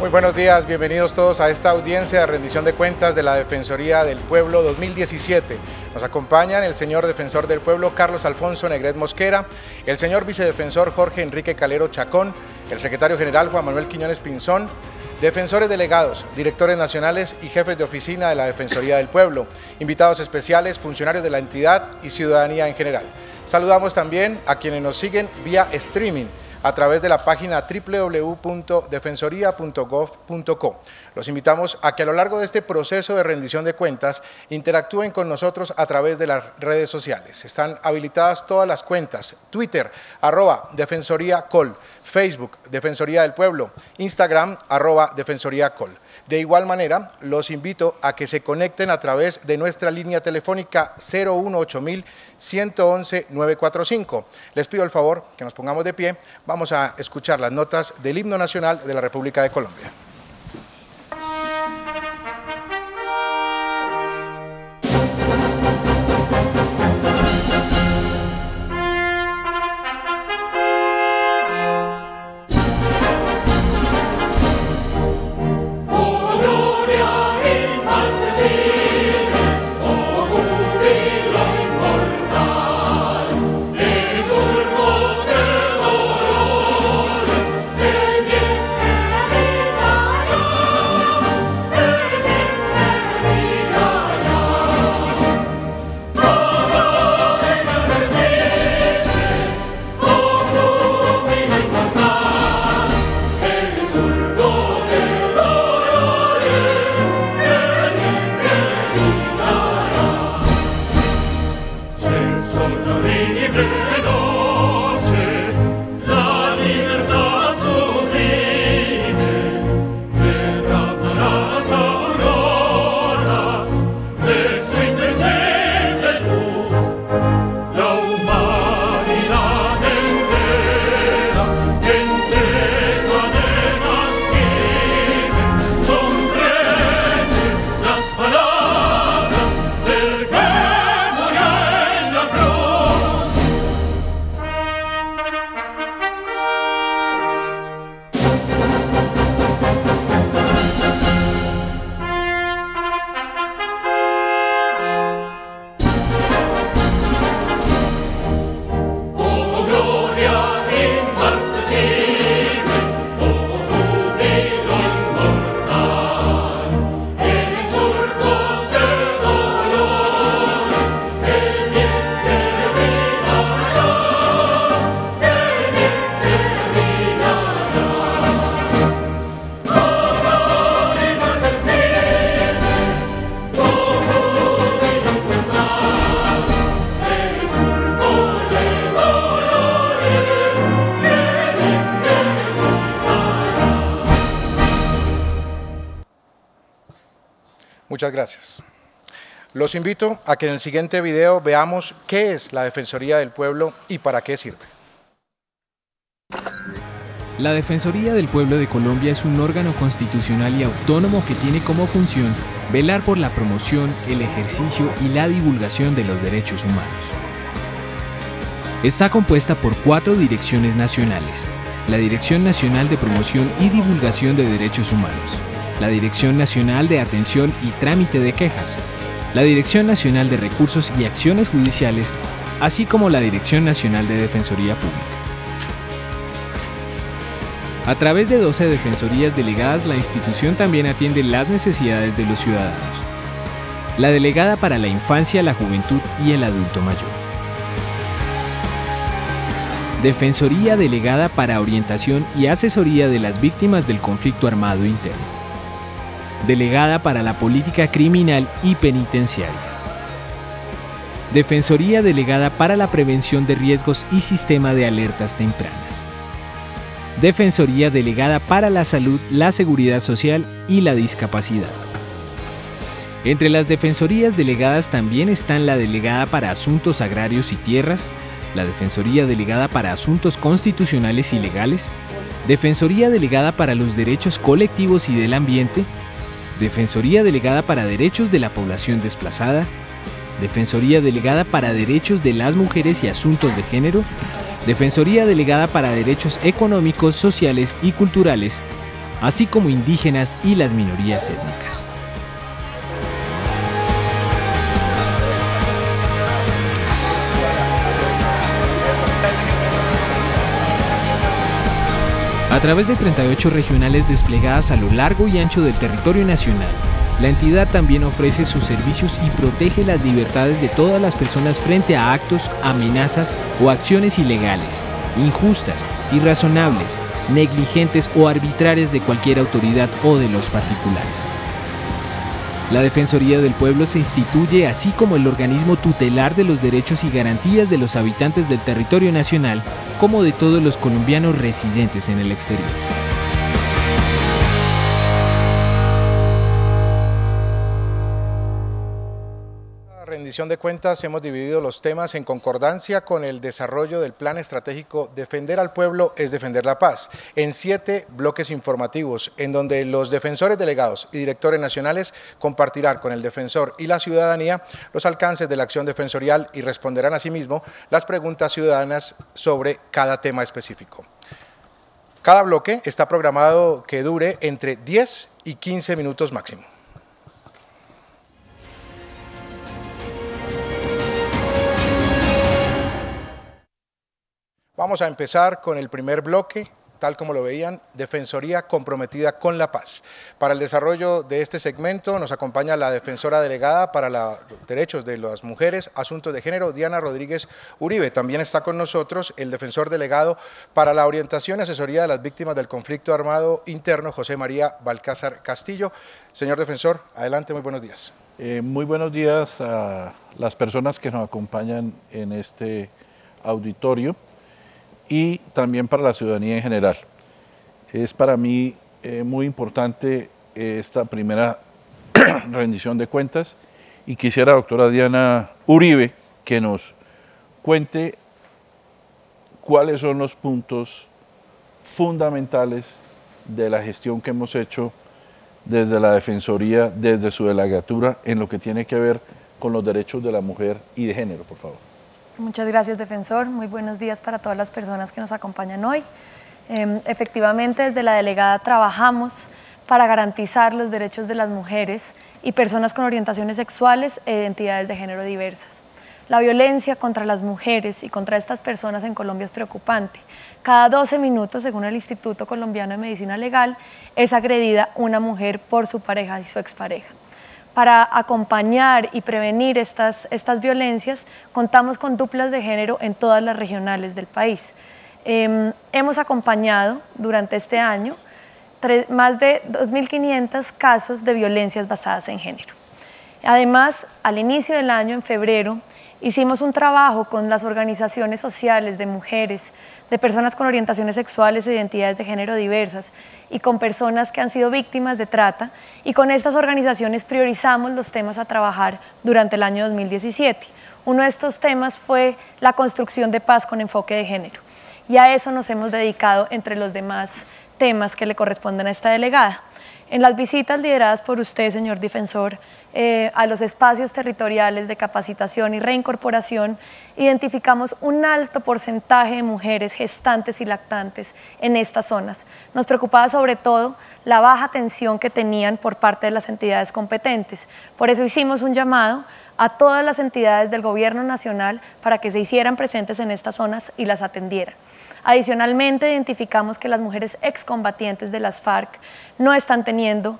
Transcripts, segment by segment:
Muy buenos días, bienvenidos todos a esta audiencia de rendición de cuentas de la Defensoría del Pueblo 2017. Nos acompañan el señor Defensor del Pueblo Carlos Alfonso Negret Mosquera, el señor Vicedefensor Jorge Enrique Calero Chacón, el Secretario General Juan Manuel Quiñones Pinzón, defensores delegados, directores nacionales y jefes de oficina de la Defensoría del Pueblo, invitados especiales, funcionarios de la entidad y ciudadanía en general. Saludamos también a quienes nos siguen vía streaming a través de la página www.defensoria.gov.co. Los invitamos a que a lo largo de este proceso de rendición de cuentas interactúen con nosotros a través de las redes sociales. Están habilitadas todas las cuentas: Twitter, @DefensoríaCol, Facebook, Defensoría del Pueblo, Instagram, @DefensoríaCol. De igual manera, los invito a que se conecten a través de nuestra línea telefónica 018-111-945. Les pido el favor que nos pongamos de pie. Vamos a escuchar las notas del himno nacional de la República de Colombia. Muchas gracias. Los invito a que en el siguiente video veamos qué es la Defensoría del Pueblo y para qué sirve. La Defensoría del Pueblo de Colombia es un órgano constitucional y autónomo que tiene como función velar por la promoción, el ejercicio y la divulgación de los derechos humanos. Está compuesta por 4 direcciones nacionales: la Dirección Nacional de Promoción y Divulgación de Derechos Humanos, la Dirección Nacional de Atención y Trámite de Quejas, la Dirección Nacional de Recursos y Acciones Judiciales, así como la Dirección Nacional de Defensoría Pública. A través de 12 defensorías delegadas, la institución también atiende las necesidades de los ciudadanos. La delegada para la infancia, la juventud y el adulto mayor. Defensoría delegada para orientación y asesoría de las víctimas del conflicto armado interno. Delegada para la política criminal y penitenciaria. Defensoría delegada para la prevención de riesgos y sistema de alertas tempranas. Defensoría delegada para la salud, la seguridad social y la discapacidad. Entre las defensorías delegadas también están la delegada para asuntos agrarios y tierras, la defensoría delegada para asuntos constitucionales y legales, defensoría delegada para los derechos colectivos y del ambiente, defensoría delegada para derechos de la población desplazada, defensoría delegada para derechos de las mujeres y asuntos de género, defensoría delegada para derechos económicos, sociales y culturales, así como indígenas y las minorías étnicas. A través de 38 regionales desplegadas a lo largo y ancho del territorio nacional, la entidad también ofrece sus servicios y protege las libertades de todas las personas frente a actos, amenazas o acciones ilegales, injustas, irrazonables, negligentes o arbitrarias de cualquier autoridad o de los particulares. La Defensoría del Pueblo se instituye así como el organismo tutelar de los derechos y garantías de los habitantes del territorio nacional, como de todos los colombianos residentes en el exterior. Rendición de cuentas, hemos dividido los temas en concordancia con el desarrollo del plan estratégico Defender al Pueblo es Defender la Paz, en 7 bloques informativos, en donde los defensores delegados y directores nacionales compartirán con el defensor y la ciudadanía los alcances de la acción defensorial y responderán asimismo las preguntas ciudadanas sobre cada tema específico. Cada bloque está programado que dure entre 10 y 15 minutos máximo. Vamos a empezar con el primer bloque, tal como lo veían, Defensoría comprometida con la paz. Para el desarrollo de este segmento nos acompaña la defensora delegada para los derechos de las mujeres, asuntos de género, Diana Rodríguez Uribe. También está con nosotros el defensor delegado para la orientación y asesoría de las víctimas del conflicto armado interno, José María Balcázar Castillo. Señor defensor, adelante, muy buenos días. Muy buenos días a las personas que nos acompañan en este auditorio y también para la ciudadanía en general. Es para mí muy importante esta primera rendición de cuentas y quisiera, doctora Diana Uribe, que nos cuente cuáles son los puntos fundamentales de la gestión que hemos hecho desde la Defensoría, desde su delegatura, en lo que tiene que ver con los derechos de la mujer y de género, por favor. Muchas gracias, defensor. Muy buenos días para todas las personas que nos acompañan hoy. Efectivamente, desde la delegada trabajamos para garantizar los derechos de las mujeres y personas con orientaciones sexuales e identidades de género diversas. La violencia contra las mujeres y contra estas personas en Colombia es preocupante. Cada 12 minutos, según el Instituto Colombiano de Medicina Legal, es agredida una mujer por su pareja y su expareja. Para acompañar y prevenir estas violencias, contamos con duplas de género en todas las regionales del país. Hemos acompañado durante este año más de 2.500 casos de violencias basadas en género. Además, al inicio del año, en febrero, hicimos un trabajo con las organizaciones sociales de mujeres, de personas con orientaciones sexuales e identidades de género diversas y con personas que han sido víctimas de trata, y con estas organizaciones priorizamos los temas a trabajar durante el año 2017. Uno de estos temas fue la construcción de paz con enfoque de género, y a eso nos hemos dedicado entre los demás temas que le corresponden a esta delegada. En las visitas lideradas por usted, señor defensor, a los espacios territoriales de capacitación y reincorporación, identificamos un alto porcentaje de mujeres gestantes y lactantes en estas zonas. Nos preocupaba sobre todo la baja atención que tenían por parte de las entidades competentes. Por eso hicimos un llamado a todas las entidades del gobierno nacional para que se hicieran presentes en estas zonas y las atendieran. Adicionalmente, identificamos que las mujeres excombatientes de las FARC no están teniendo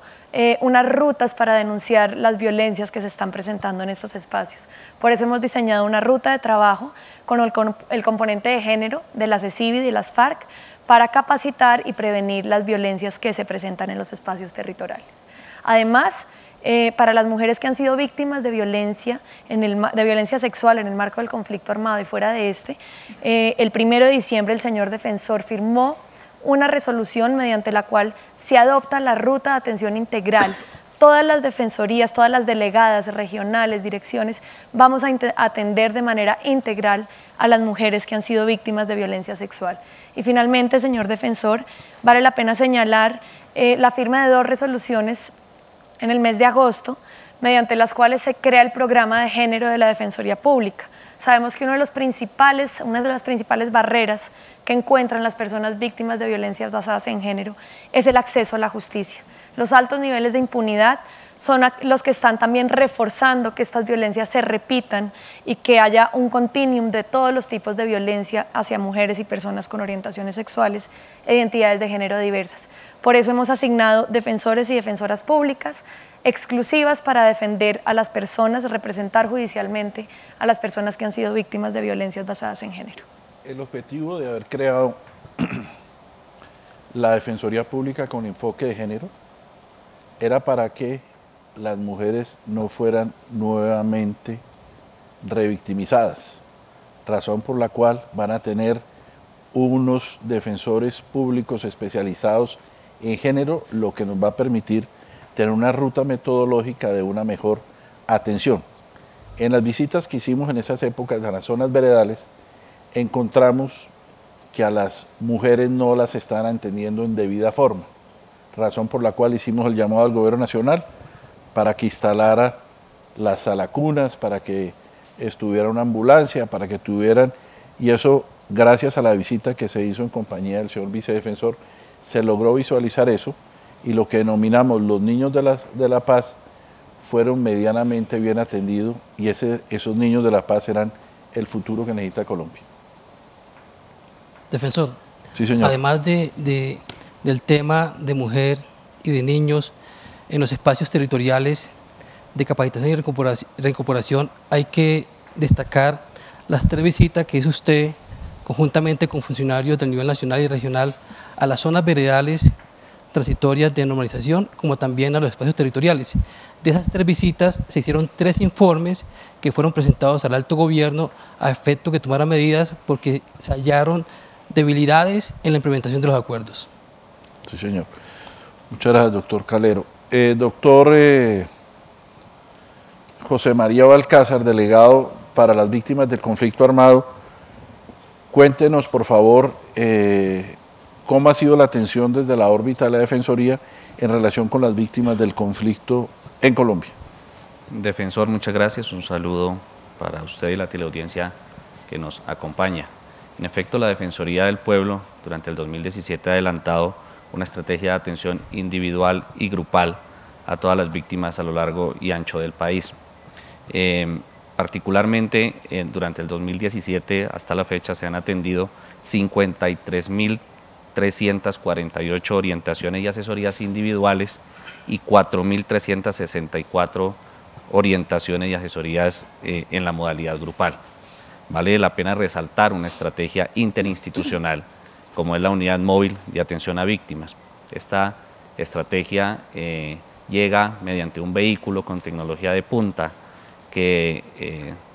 unas rutas para denunciar las violencias que se están presentando en estos espacios. Por eso hemos diseñado una ruta de trabajo con el componente de género de las CECIVI y de las FARC para capacitar y prevenir las violencias que se presentan en los espacios territoriales. Además, para las mujeres que han sido víctimas de violencia sexual en el marco del conflicto armado y fuera de este, el 1 de diciembre el señor defensor firmó una resolución mediante la cual se adopta la ruta de atención integral. Todas las defensorías, todas las delegadas regionales, direcciones, vamos a atender de manera integral a las mujeres que han sido víctimas de violencia sexual. Y finalmente, señor defensor, vale la pena señalar la firma de 2 resoluciones en el mes de agosto, mediante las cuales se crea el programa de género de la Defensoría Pública. Sabemos que una de las principales barreras que encuentran las personas víctimas de violencias basadas en género es el acceso a la justicia. Los altos niveles de impunidad son los que están también reforzando que estas violencias se repitan y que haya un continuum de todos los tipos de violencia hacia mujeres y personas con orientaciones sexuales e identidades de género diversas. Por eso hemos asignado defensores y defensoras públicas exclusivas para defender a las personas, representar judicialmente a las personas que han sido víctimas de violencias basadas en género. El objetivo de haber creado la Defensoría Pública con enfoque de género era para que las mujeres no fueran nuevamente revictimizadas, razón por la cual van a tener unos defensores públicos especializados en género, lo que nos va a permitir tener una ruta metodológica de una mejor atención. En las visitas que hicimos en esas épocas a las zonas veredales, encontramos que a las mujeres no las están atendiendo en debida forma, razón por la cual hicimos el llamado al Gobierno Nacional para que instalara las salacunas, para que estuviera una ambulancia, para que tuvieran, y eso gracias a la visita que se hizo en compañía del señor vicedefensor, se logró visualizar eso, y lo que denominamos los niños de la paz fueron medianamente bien atendidos, y esos niños de la paz serán el futuro que necesita Colombia. Defensor, sí, señor. Además del tema de mujer y de niños en los espacios territoriales de capacitación y reincorporación, hay que destacar las 3 visitas que hizo usted conjuntamente con funcionarios del nivel nacional y regional a las zonas veredales transitorias de normalización, como también a los espacios territoriales. De esas 3 visitas se hicieron 3 informes que fueron presentados al alto gobierno a efecto que tomara medidas porque se hallaron debilidades en la implementación de los acuerdos. Sí, señor. Muchas gracias, doctor Calero. Doctor José María Balcázar, delegado para las víctimas del conflicto armado, cuéntenos, por favor, cómo ha sido la atención desde la órbita de la Defensoría en relación con las víctimas del conflicto en Colombia. Defensor, muchas gracias. Un saludo para usted y la teleaudiencia que nos acompaña. En efecto, la Defensoría del Pueblo durante el 2017 ha adelantado una estrategia de atención individual y grupal a todas las víctimas a lo largo y ancho del país. Particularmente durante el 2017 hasta la fecha se han atendido 53.348 orientaciones y asesorías individuales y 4.364 orientaciones y asesorías en la modalidad grupal. Vale la pena resaltar una estrategia interinstitucional como es la Unidad Móvil de Atención a Víctimas. Esta estrategia llega mediante un vehículo con tecnología de punta que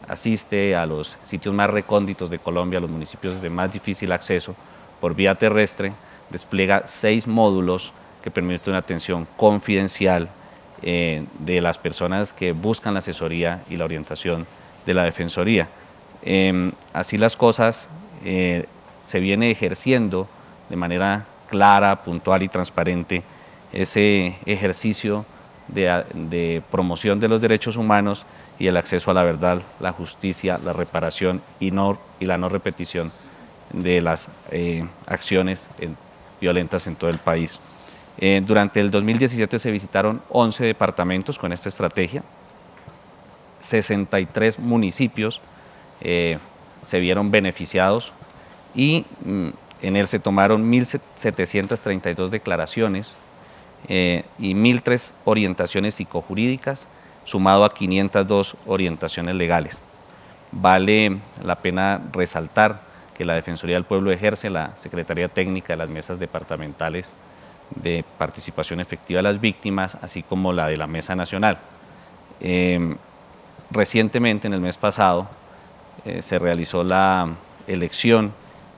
asiste a los sitios más recónditos de Colombia, a los municipios de más difícil acceso por vía terrestre, despliega 6 módulos que permiten una atención confidencial de las personas que buscan la asesoría y la orientación de la Defensoría. Así las cosas, se viene ejerciendo de manera clara, puntual y transparente ese ejercicio de promoción de los derechos humanos y el acceso a la verdad, la justicia, la reparación y la no repetición de las acciones violentas en todo el país. Durante el 2017 se visitaron 11 departamentos con esta estrategia, 63 municipios se vieron beneficiados y en él se tomaron 1.732 declaraciones y 1.003 orientaciones psicojurídicas, sumado a 502 orientaciones legales. Vale la pena resaltar que la Defensoría del Pueblo ejerce la Secretaría Técnica de las Mesas Departamentales de Participación Efectiva de las Víctimas, así como la de la Mesa Nacional. Recientemente, en el mes pasado, se realizó la elección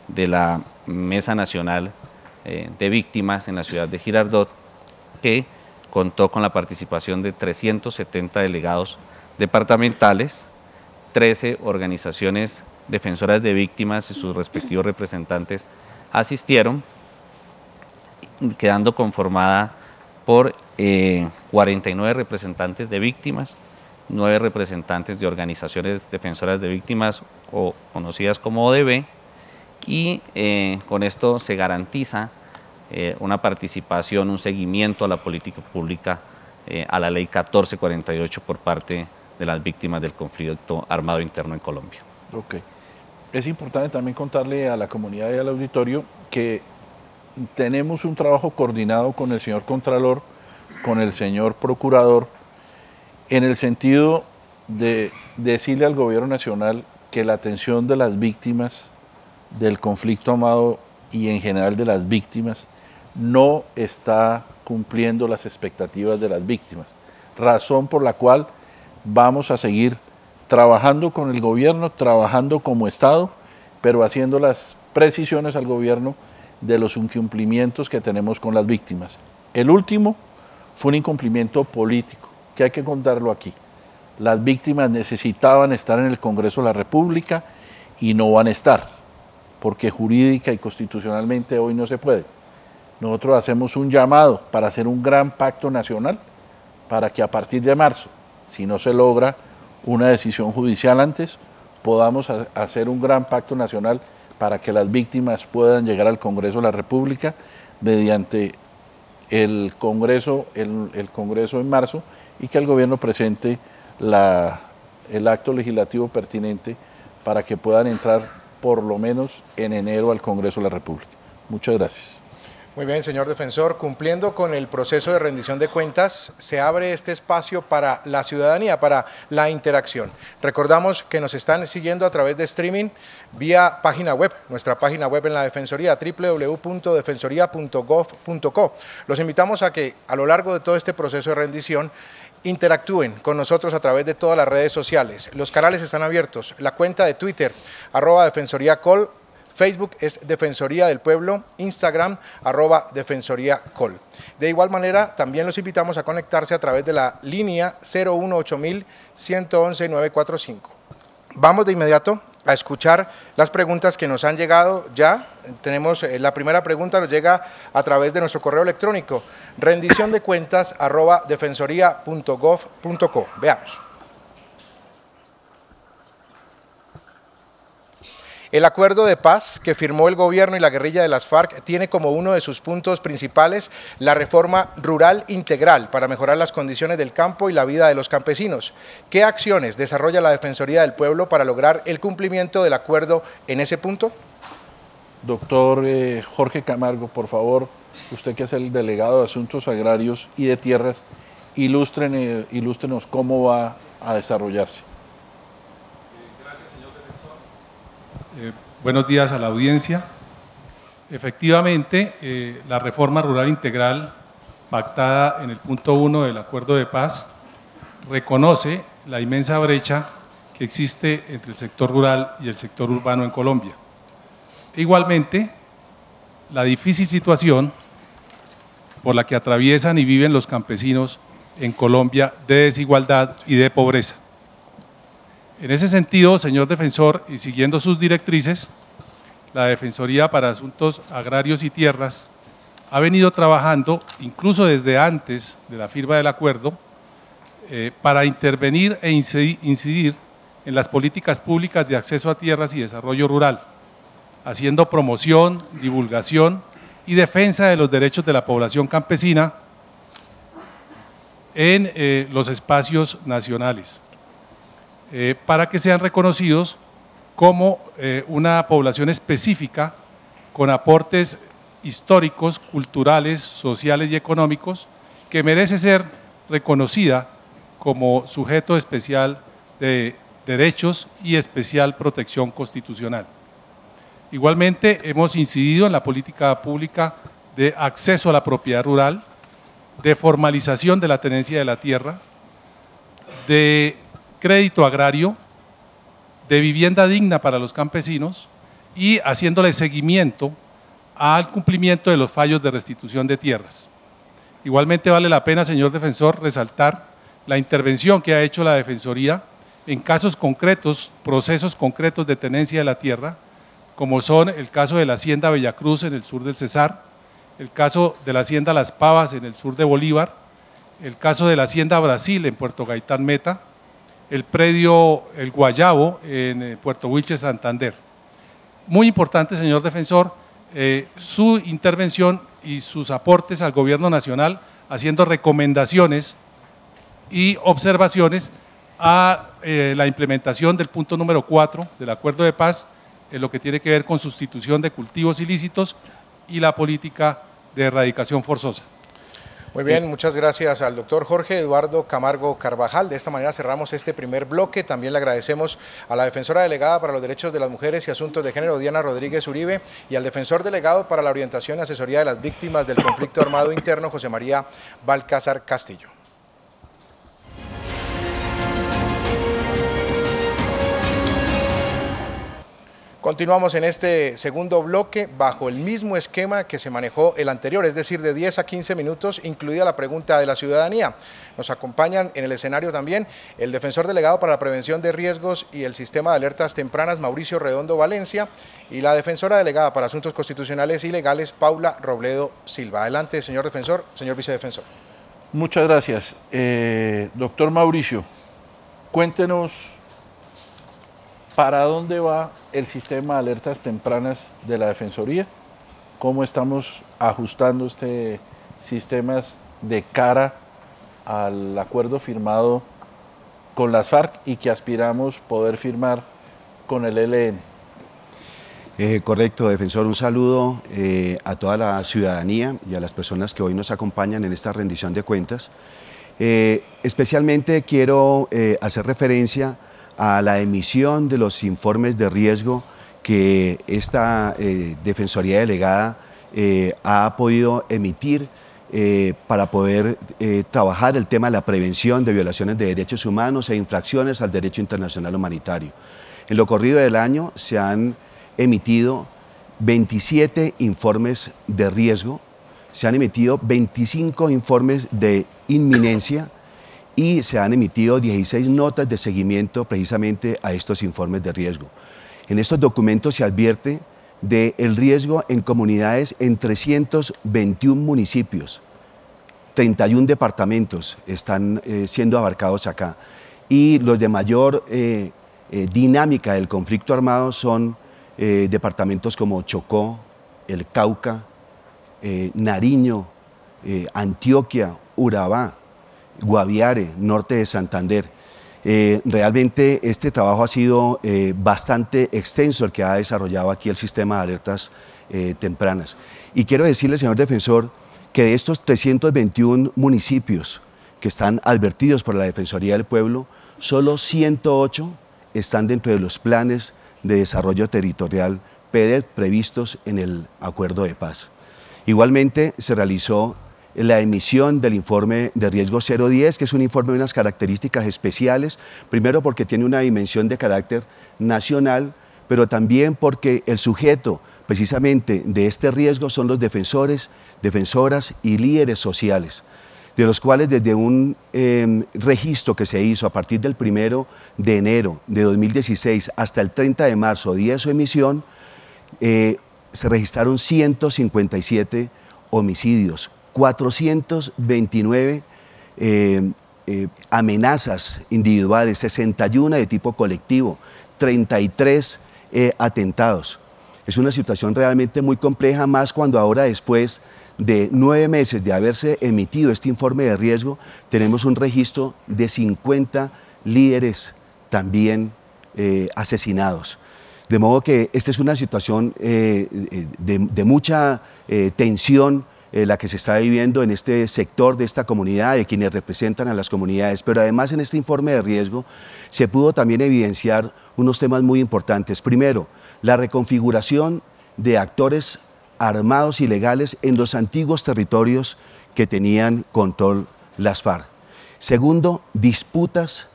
de la Mesa Nacional de Víctimas en la ciudad de Girardot, que contó con la participación de 370 delegados departamentales, 13 organizaciones defensoras de víctimas y sus respectivos representantes asistieron, quedando conformada por 49 representantes de víctimas, 9 representantes de organizaciones defensoras de víctimas o conocidas como ODV, y con esto se garantiza una participación, un seguimiento a la política pública, a la ley 1448 por parte de las víctimas del conflicto armado interno en Colombia. Ok. Es importante también contarle a la comunidad y al auditorio que tenemos un trabajo coordinado con el señor Contralor, con el señor Procurador, en el sentido de decirle al Gobierno Nacional que la atención de las víctimas del conflicto armado y en general de las víctimas no está cumpliendo las expectativas de las víctimas, razón por la cual vamos a seguir trabajando con el gobierno, trabajando como Estado, pero haciendo las precisiones al gobierno de los incumplimientos que tenemos con las víctimas. El último fue un incumplimiento político, que hay que contarlo aquí. Las víctimas necesitaban estar en el Congreso de la República y no van a estar, porque jurídica y constitucionalmente hoy no se puede. Nosotros hacemos un llamado para hacer un gran pacto nacional para que a partir de marzo, si no se logra una decisión judicial antes, podamos hacer un gran pacto nacional para que las víctimas puedan llegar al Congreso de la República mediante el Congreso en marzo, y que el gobierno presente el acto legislativo pertinente para que puedan entrar por lo menos en enero al Congreso de la República. Muchas gracias. Muy bien, señor defensor. Cumpliendo con el proceso de rendición de cuentas, se abre este espacio para la ciudadanía, para la interacción. Recordamos que nos están siguiendo a través de streaming vía página web, nuestra página web en la Defensoría, www.defensoría.gov.co. Los invitamos a que a lo largo de todo este proceso de rendición interactúen con nosotros a través de todas las redes sociales. Los canales están abiertos, la cuenta de Twitter, @defensoríacol, Facebook es Defensoría del Pueblo, Instagram, @defensoríacol. De igual manera, también los invitamos a conectarse a través de la línea 018-111-945. Vamos de inmediato a escuchar las preguntas que nos han llegado ya. Tenemos la primera pregunta, nos llega a través de nuestro correo electrónico, rendición de cuentas @defensoría.gov.co. Veamos. El acuerdo de paz que firmó el gobierno y la guerrilla de las FARC tiene como uno de sus puntos principales la reforma rural integral para mejorar las condiciones del campo y la vida de los campesinos. ¿Qué acciones desarrolla la Defensoría del Pueblo para lograr el cumplimiento del acuerdo en ese punto? Doctor Jorge Camargo, por favor, usted que es el delegado de Asuntos Agrarios y de Tierras, ilústrenos cómo va a desarrollarse. Buenos días a la audiencia. Efectivamente, la reforma rural integral pactada en el punto 1 del acuerdo de paz reconoce la inmensa brecha que existe entre el sector rural y el sector urbano en Colombia. Igualmente, la difícil situación por la que atraviesan y viven los campesinos en Colombia de desigualdad y de pobreza. En ese sentido, señor defensor, y siguiendo sus directrices, la Defensoría para Asuntos Agrarios y Tierras ha venido trabajando, incluso desde antes de la firma del acuerdo, para intervenir e incidir en las políticas públicas de acceso a tierras y desarrollo rural, haciendo promoción, divulgación y defensa de los derechos de la población campesina en los espacios nacionales. Para que sean reconocidos como una población específica con aportes históricos, culturales, sociales y económicos que merece ser reconocida como sujeto especial de derechos y especial protección constitucional. Igualmente hemos incidido en la política pública de acceso a la propiedad rural, de formalización de la tenencia de la tierra, de crédito agrario, de vivienda digna para los campesinos y haciéndole seguimiento al cumplimiento de los fallos de restitución de tierras. Igualmente vale la pena, señor defensor, resaltar la intervención que ha hecho la Defensoría en casos concretos, procesos concretos de tenencia de la tierra, como son el caso de la Hacienda Bellacruz en el sur del Cesar, el caso de la Hacienda Las Pavas en el sur de Bolívar, el caso de la Hacienda Brasil en Puerto Gaitán Meta, el predio El Guayabo en Puerto Wilches, Santander. Muy importante, señor defensor, su intervención y sus aportes al gobierno nacional, haciendo recomendaciones y observaciones a la implementación del punto número 4 del Acuerdo de Paz, en lo que tiene que ver con sustitución de cultivos ilícitos y la política de erradicación forzosa. Muy bien, muchas gracias al doctor Jorge Eduardo Camargo Carvajal. De esta manera cerramos este primer bloque. También le agradecemos a la defensora delegada para los derechos de las mujeres y asuntos de género, Diana Rodríguez Uribe, y al defensor delegado para la orientación y asesoría de las víctimas del conflicto armado interno, José María Balcázar Castillo. Continuamos en este segundo bloque bajo el mismo esquema que se manejó el anterior, es decir, de 10 a 15 minutos, incluida la pregunta de la ciudadanía. Nos acompañan en el escenario también el defensor delegado para la prevención de riesgos y el sistema de alertas tempranas, Mauricio Redondo Valencia, y la defensora delegada para asuntos constitucionales y legales, Paula Robledo Silva. Adelante, señor defensor, señor vicedefensor. Muchas gracias. Doctor Mauricio, cuéntenos para dónde va el sistema de alertas tempranas de la Defensoría, cómo estamos ajustando este sistema de cara al acuerdo firmado con las FARC y que aspiramos poder firmar con el ELN. Correcto, defensor. Un saludo a toda la ciudadanía y a las personas que hoy nos acompañan en esta rendición de cuentas. Especialmente quiero hacer referencia a la emisión de los informes de riesgo que esta Defensoría Delegada ha podido emitir para poder trabajar el tema de la prevención de violaciones de derechos humanos e infracciones al derecho internacional humanitario. En lo corrido del año se han emitido 27 informes de riesgo, se han emitido 25 informes de inminencia y se han emitido 16 notas de seguimiento precisamente a estos informes de riesgo. En estos documentos se advierte del riesgo en comunidades en 321 municipios, 31 departamentos están siendo abarcados acá, y los de mayor dinámica del conflicto armado son departamentos como Chocó, el Cauca, Nariño, Antioquia, Urabá, Guaviare, norte de Santander. Realmente este trabajo ha sido bastante extenso el que ha desarrollado aquí el sistema de alertas tempranas. Y quiero decirle, señor defensor, que de estos 321 municipios que están advertidos por la Defensoría del Pueblo, solo 108 están dentro de los planes de desarrollo territorial PEDET previstos en el Acuerdo de Paz. Igualmente se realizó la emisión del informe de riesgo 010, que es un informe de unas características especiales, primero porque tiene una dimensión de carácter nacional, pero también porque el sujeto precisamente de este riesgo son los defensores, defensoras y líderes sociales, de los cuales desde un registro que se hizo a partir del 1 de enero de 2016 hasta el 30 de marzo, día de su emisión, se registraron 157 homicidios, 429 amenazas individuales, 61 de tipo colectivo, 33 atentados. Es una situación realmente muy compleja, más cuando ahora, después de 9 meses de haberse emitido este informe de riesgo, tenemos un registro de 50 líderes también asesinados. De modo que esta es una situación de mucha tensión, la que se está viviendo en este sector de esta comunidad, de quienes representan a las comunidades, pero además en este informe de riesgo se pudo también evidenciar unos temas muy importantes. Primero, la reconfiguración de actores armados ilegales en los antiguos territorios que tenían control las FARC. Segundo, disputas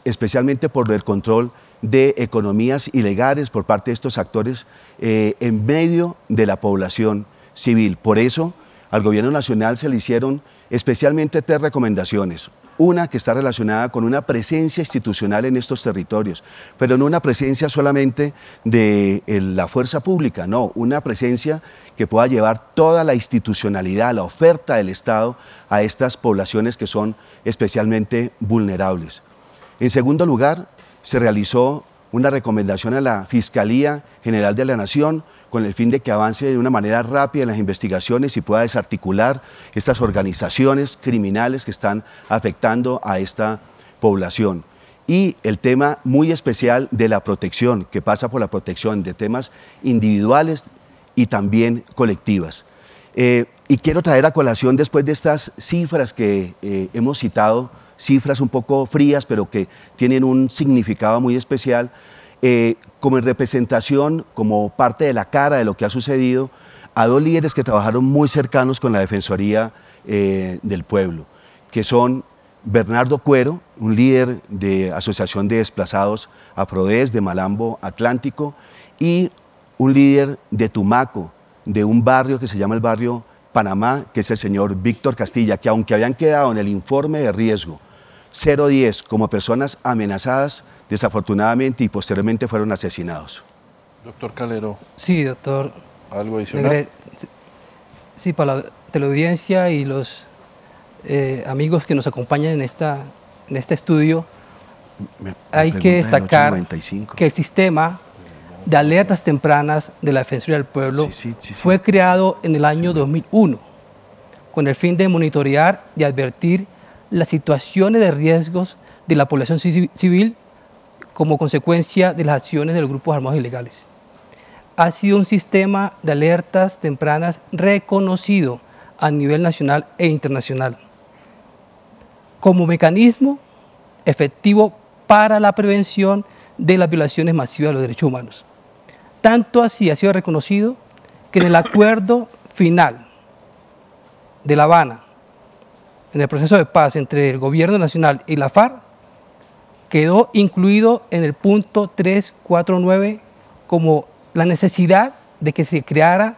especialmente por el control de economías ilegales por parte de estos actores en medio de la población civil. Por eso al Gobierno Nacional se le hicieron especialmente 3 recomendaciones. Una que está relacionada con una presencia institucional en estos territorios, pero no una presencia solamente de la fuerza pública, no, una presencia que pueda llevar toda la institucionalidad, la oferta del Estado a estas poblaciones que son especialmente vulnerables. En segundo lugar, se realizó una recomendación a la Fiscalía General de la Nación con el fin de que avance de una manera rápida en las investigaciones y pueda desarticular estas organizaciones criminales que están afectando a esta población. Y el tema muy especial de la protección, que pasa por la protección de temas individuales y también colectivas. Y quiero traer a colación, después de estas cifras que hemos citado, cifras un poco frías, pero que tienen un significado muy especial, como en representación, como parte de la cara de lo que ha sucedido, a 2 líderes que trabajaron muy cercanos con la Defensoría del Pueblo, que son Bernardo Cuero, un líder de Asociación de Desplazados APRODES de Malambo Atlántico, y un líder de Tumaco, de un barrio que se llama el barrio Panamá, que es el señor Víctor Castilla, que aunque habían quedado en el informe de riesgo 010 como personas amenazadas, desafortunadamente y posteriormente fueron asesinados. Doctor Calero. Sí, doctor. ¿Algo adicional? Sí, para la teleaudiencia y los amigos que nos acompañan en este estudio, hay que destacar que el sistema de alertas tempranas de la Defensoría del Pueblo fue creado en el año 2001 con el fin de monitorear y advertir las situaciones de riesgos de la población civil como consecuencia de las acciones de los grupos armados ilegales. Ha sido un sistema de alertas tempranas reconocido a nivel nacional e internacional como mecanismo efectivo para la prevención de las violaciones masivas de los derechos humanos. Tanto así ha sido reconocido que en el acuerdo final de La Habana, en el proceso de paz entre el gobierno nacional y la FARC, quedó incluido en el punto 349 como la necesidad de que se creara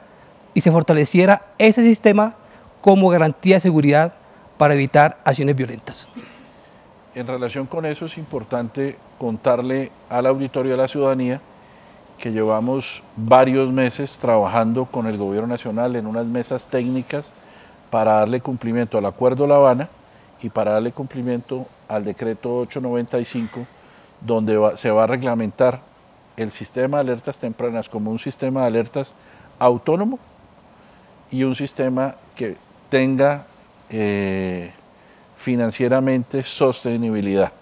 y se fortaleciera ese sistema como garantía de seguridad para evitar acciones violentas. En relación con eso es importante contarle al auditorio, a la ciudadanía, que llevamos varios meses trabajando con el gobierno nacional en unas mesas técnicas para darle cumplimiento al Acuerdo La Habana y para darle cumplimiento al decreto 895, donde se va a reglamentar el sistema de alertas tempranas como un sistema de alertas autónomo y un sistema que tenga financieramente sostenibilidad.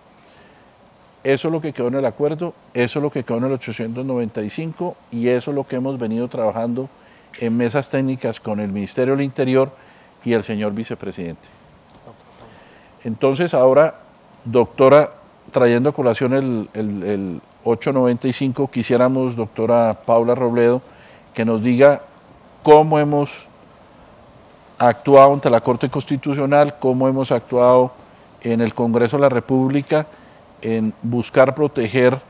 Eso es lo que quedó en el acuerdo, eso es lo que quedó en el 895 y eso es lo que hemos venido trabajando en mesas técnicas con el Ministerio del Interior y el señor vicepresidente. Entonces ahora, doctora, trayendo a colación el 895, quisiéramos, doctora Paula Robledo, que nos diga cómo hemos actuado ante la Corte Constitucional, cómo hemos actuado en el Congreso de la República en buscar proteger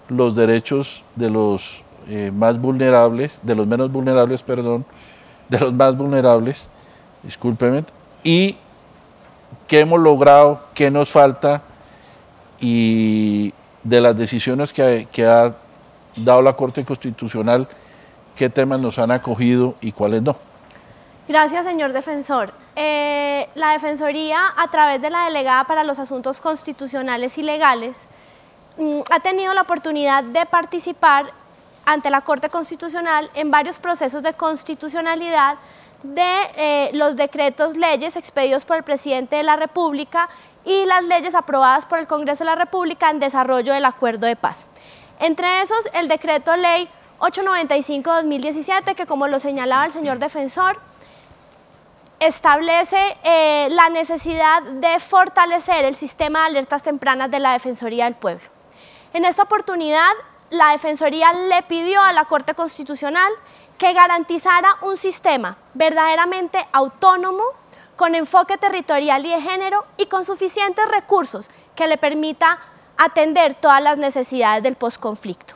los derechos de los más vulnerables, de los menos vulnerables, perdón, de los más vulnerables, discúlpeme, y qué hemos logrado, qué nos falta y de las decisiones que ha dado la Corte Constitucional, qué temas nos han acogido y cuáles no. Gracias, señor defensor. La Defensoría, a través de la Delegada para los Asuntos Constitucionales y Legales, ha tenido la oportunidad de participar ante la Corte Constitucional en varios procesos de constitucionalidad de los decretos leyes expedidos por el Presidente de la República y las leyes aprobadas por el Congreso de la República en desarrollo del Acuerdo de Paz. Entre esos, el decreto ley 895-2017, que como lo señalaba el señor defensor, establece la necesidad de fortalecer el sistema de alertas tempranas de la Defensoría del Pueblo. En esta oportunidad, la Defensoría le pidió a la Corte Constitucional que garantizara un sistema verdaderamente autónomo, con enfoque territorial y de género y con suficientes recursos que le permita atender todas las necesidades del posconflicto.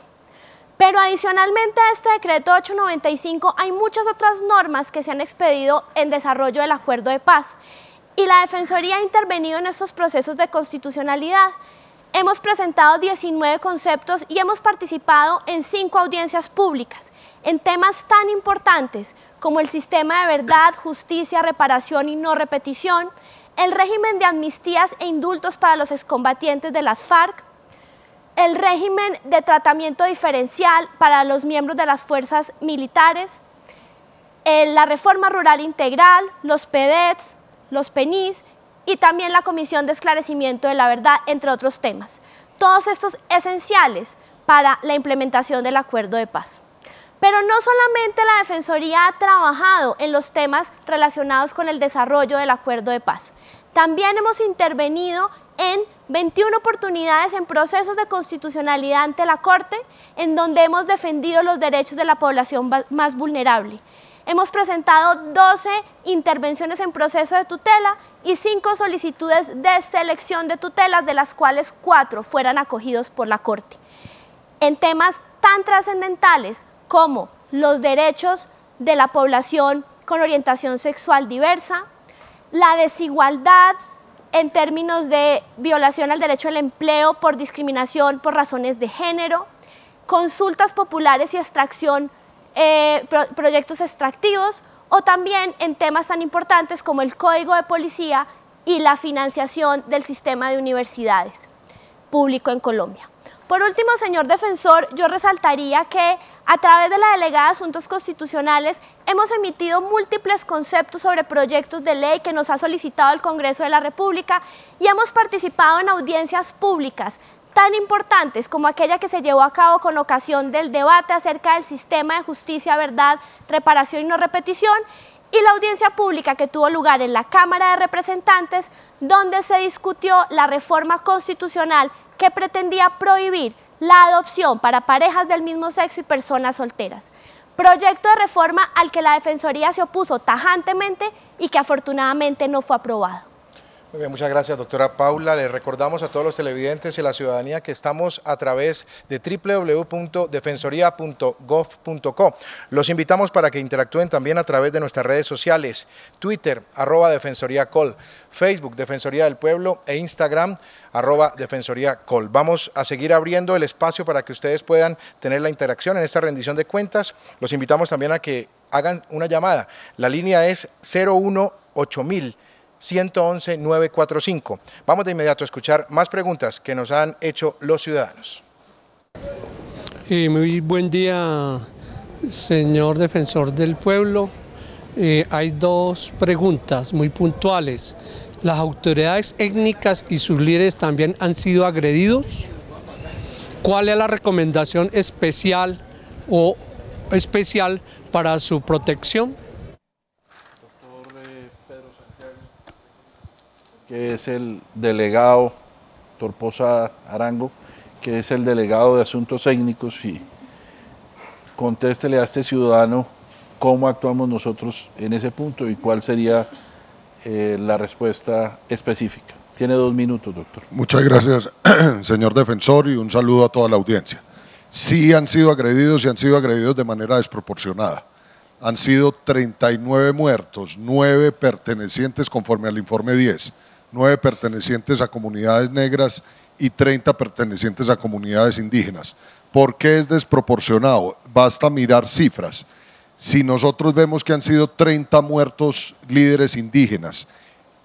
Pero adicionalmente a este decreto 895 hay muchas otras normas que se han expedido en desarrollo del acuerdo de paz y la Defensoría ha intervenido en estos procesos de constitucionalidad. Hemos presentado 19 conceptos y hemos participado en 5 audiencias públicas en temas tan importantes como el sistema de verdad, justicia, reparación y no repetición, el régimen de amnistías e indultos para los excombatientes de las FARC, el régimen de tratamiento diferencial para los miembros de las fuerzas militares, la reforma rural integral, los PEDETs, los PENIS y también la Comisión de Esclarecimiento de la Verdad, entre otros temas. Todos estos esenciales para la implementación del acuerdo de paz. Pero no solamente la Defensoría ha trabajado en los temas relacionados con el desarrollo del acuerdo de paz, también hemos intervenido en 21 oportunidades en procesos de constitucionalidad ante la Corte, en donde hemos defendido los derechos de la población más vulnerable. Hemos presentado 12 intervenciones en proceso de tutela y 5 solicitudes de selección de tutelas, de las cuales 4 fueran acogidos por la Corte. En temas tan trascendentales como los derechos de la población con orientación sexual diversa, la desigualdad en términos de violación al derecho al empleo por discriminación por razones de género, consultas populares y extracción, proyectos extractivos, o también en temas tan importantes como el Código de Policía y la financiación del sistema de universidades público en Colombia. Por último, señor defensor, yo resaltaría que a través de la Delegada de Asuntos Constitucionales hemos emitido múltiples conceptos sobre proyectos de ley que nos ha solicitado el Congreso de la República y hemos participado en audiencias públicas tan importantes como aquella que se llevó a cabo con ocasión del debate acerca del sistema de justicia, verdad, reparación y no repetición, y la audiencia pública que tuvo lugar en la Cámara de Representantes, donde se discutió la reforma constitucional que pretendía prohibir la adopción para parejas del mismo sexo y personas solteras. Proyecto de reforma al que la Defensoría se opuso tajantemente y que afortunadamente no fue aprobado. Muy bien, muchas gracias, doctora Paula. Les recordamos a todos los televidentes y la ciudadanía que estamos a través de www.defensoría.gov.co. Los invitamos para que interactúen también a través de nuestras redes sociales, Twitter, @DefensoríaCol, Facebook, Defensoría del Pueblo, e Instagram, @DefensoríaCol. Vamos a seguir abriendo el espacio para que ustedes puedan tener la interacción en esta rendición de cuentas. Los invitamos también a que hagan una llamada. La línea es 018000. 111-945. Vamos de inmediato a escuchar más preguntas que nos han hecho los ciudadanos. Muy buen día, señor defensor del pueblo. Hay 2 preguntas muy puntuales. ¿Las autoridades étnicas y sus líderes también han sido agredidos? ¿Cuál es la recomendación especial para su protección? Que es el delegado Torposa Arango, que es el delegado de Asuntos Étnicos, y contéstele a este ciudadano cómo actuamos nosotros en ese punto y cuál sería la respuesta específica. Tiene 2 minutos, doctor. Muchas gracias, señor defensor, y un saludo a toda la audiencia. Sí han sido agredidos y han sido agredidos de manera desproporcionada. Han sido 39 muertos, 9 pertenecientes conforme al informe 10, 9 pertenecientes a comunidades negras y 30 pertenecientes a comunidades indígenas. ¿Por qué es desproporcionado? Basta mirar cifras. Si nosotros vemos que han sido 30 muertos líderes indígenas,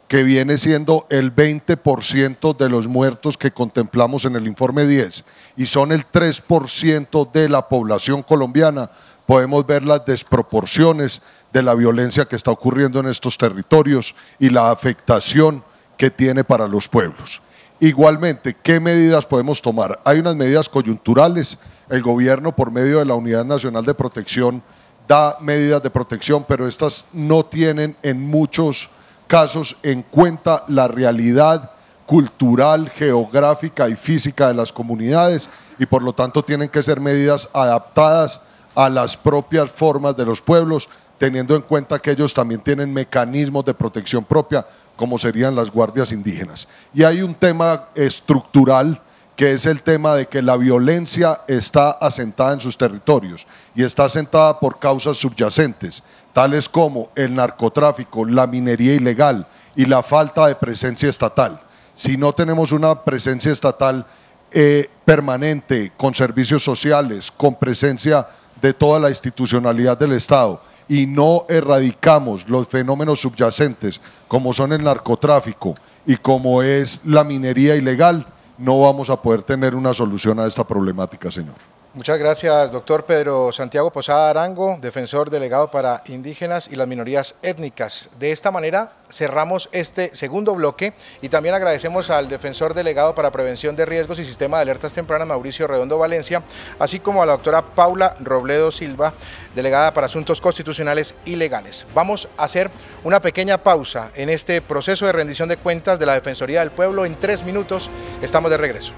que viene siendo el 20% de los muertos que contemplamos en el informe 10, y son el 3% de la población colombiana, podemos ver las desproporciones de la violencia que está ocurriendo en estos territorios y la afectación que tiene para los pueblos. Igualmente, ¿qué medidas podemos tomar? Hay unas medidas coyunturales. El gobierno, por medio de la Unidad Nacional de Protección, da medidas de protección, pero estas no tienen en muchos casos en cuenta la realidad cultural, geográfica y física de las comunidades, y por lo tanto tienen que ser medidas adaptadas a las propias formas de los pueblos, teniendo en cuenta que ellos también tienen mecanismos de protección propia, como serían las guardias indígenas. Y hay un tema estructural que es el tema de que la violencia está asentada en sus territorios y está asentada por causas subyacentes, tales como el narcotráfico, la minería ilegal y la falta de presencia estatal. Si no tenemos una presencia estatal permanente, con servicios sociales, con presencia de toda la institucionalidad del Estado, y no erradicamos los fenómenos subyacentes como son el narcotráfico y como es la minería ilegal, no vamos a poder tener una solución a esta problemática, señor. Muchas gracias, doctor Pedro Santiago Posada Arango, defensor delegado para indígenas y las minorías étnicas. De esta manera cerramos este segundo bloque y también agradecemos al defensor delegado para prevención de riesgos y sistema de alertas tempranas, Mauricio Redondo Valencia, así como a la doctora Paula Robledo Silva, delegada para asuntos constitucionales y legales. Vamos a hacer una pequeña pausa en este proceso de rendición de cuentas de la Defensoría del Pueblo. En 3 minutos estamos de regreso.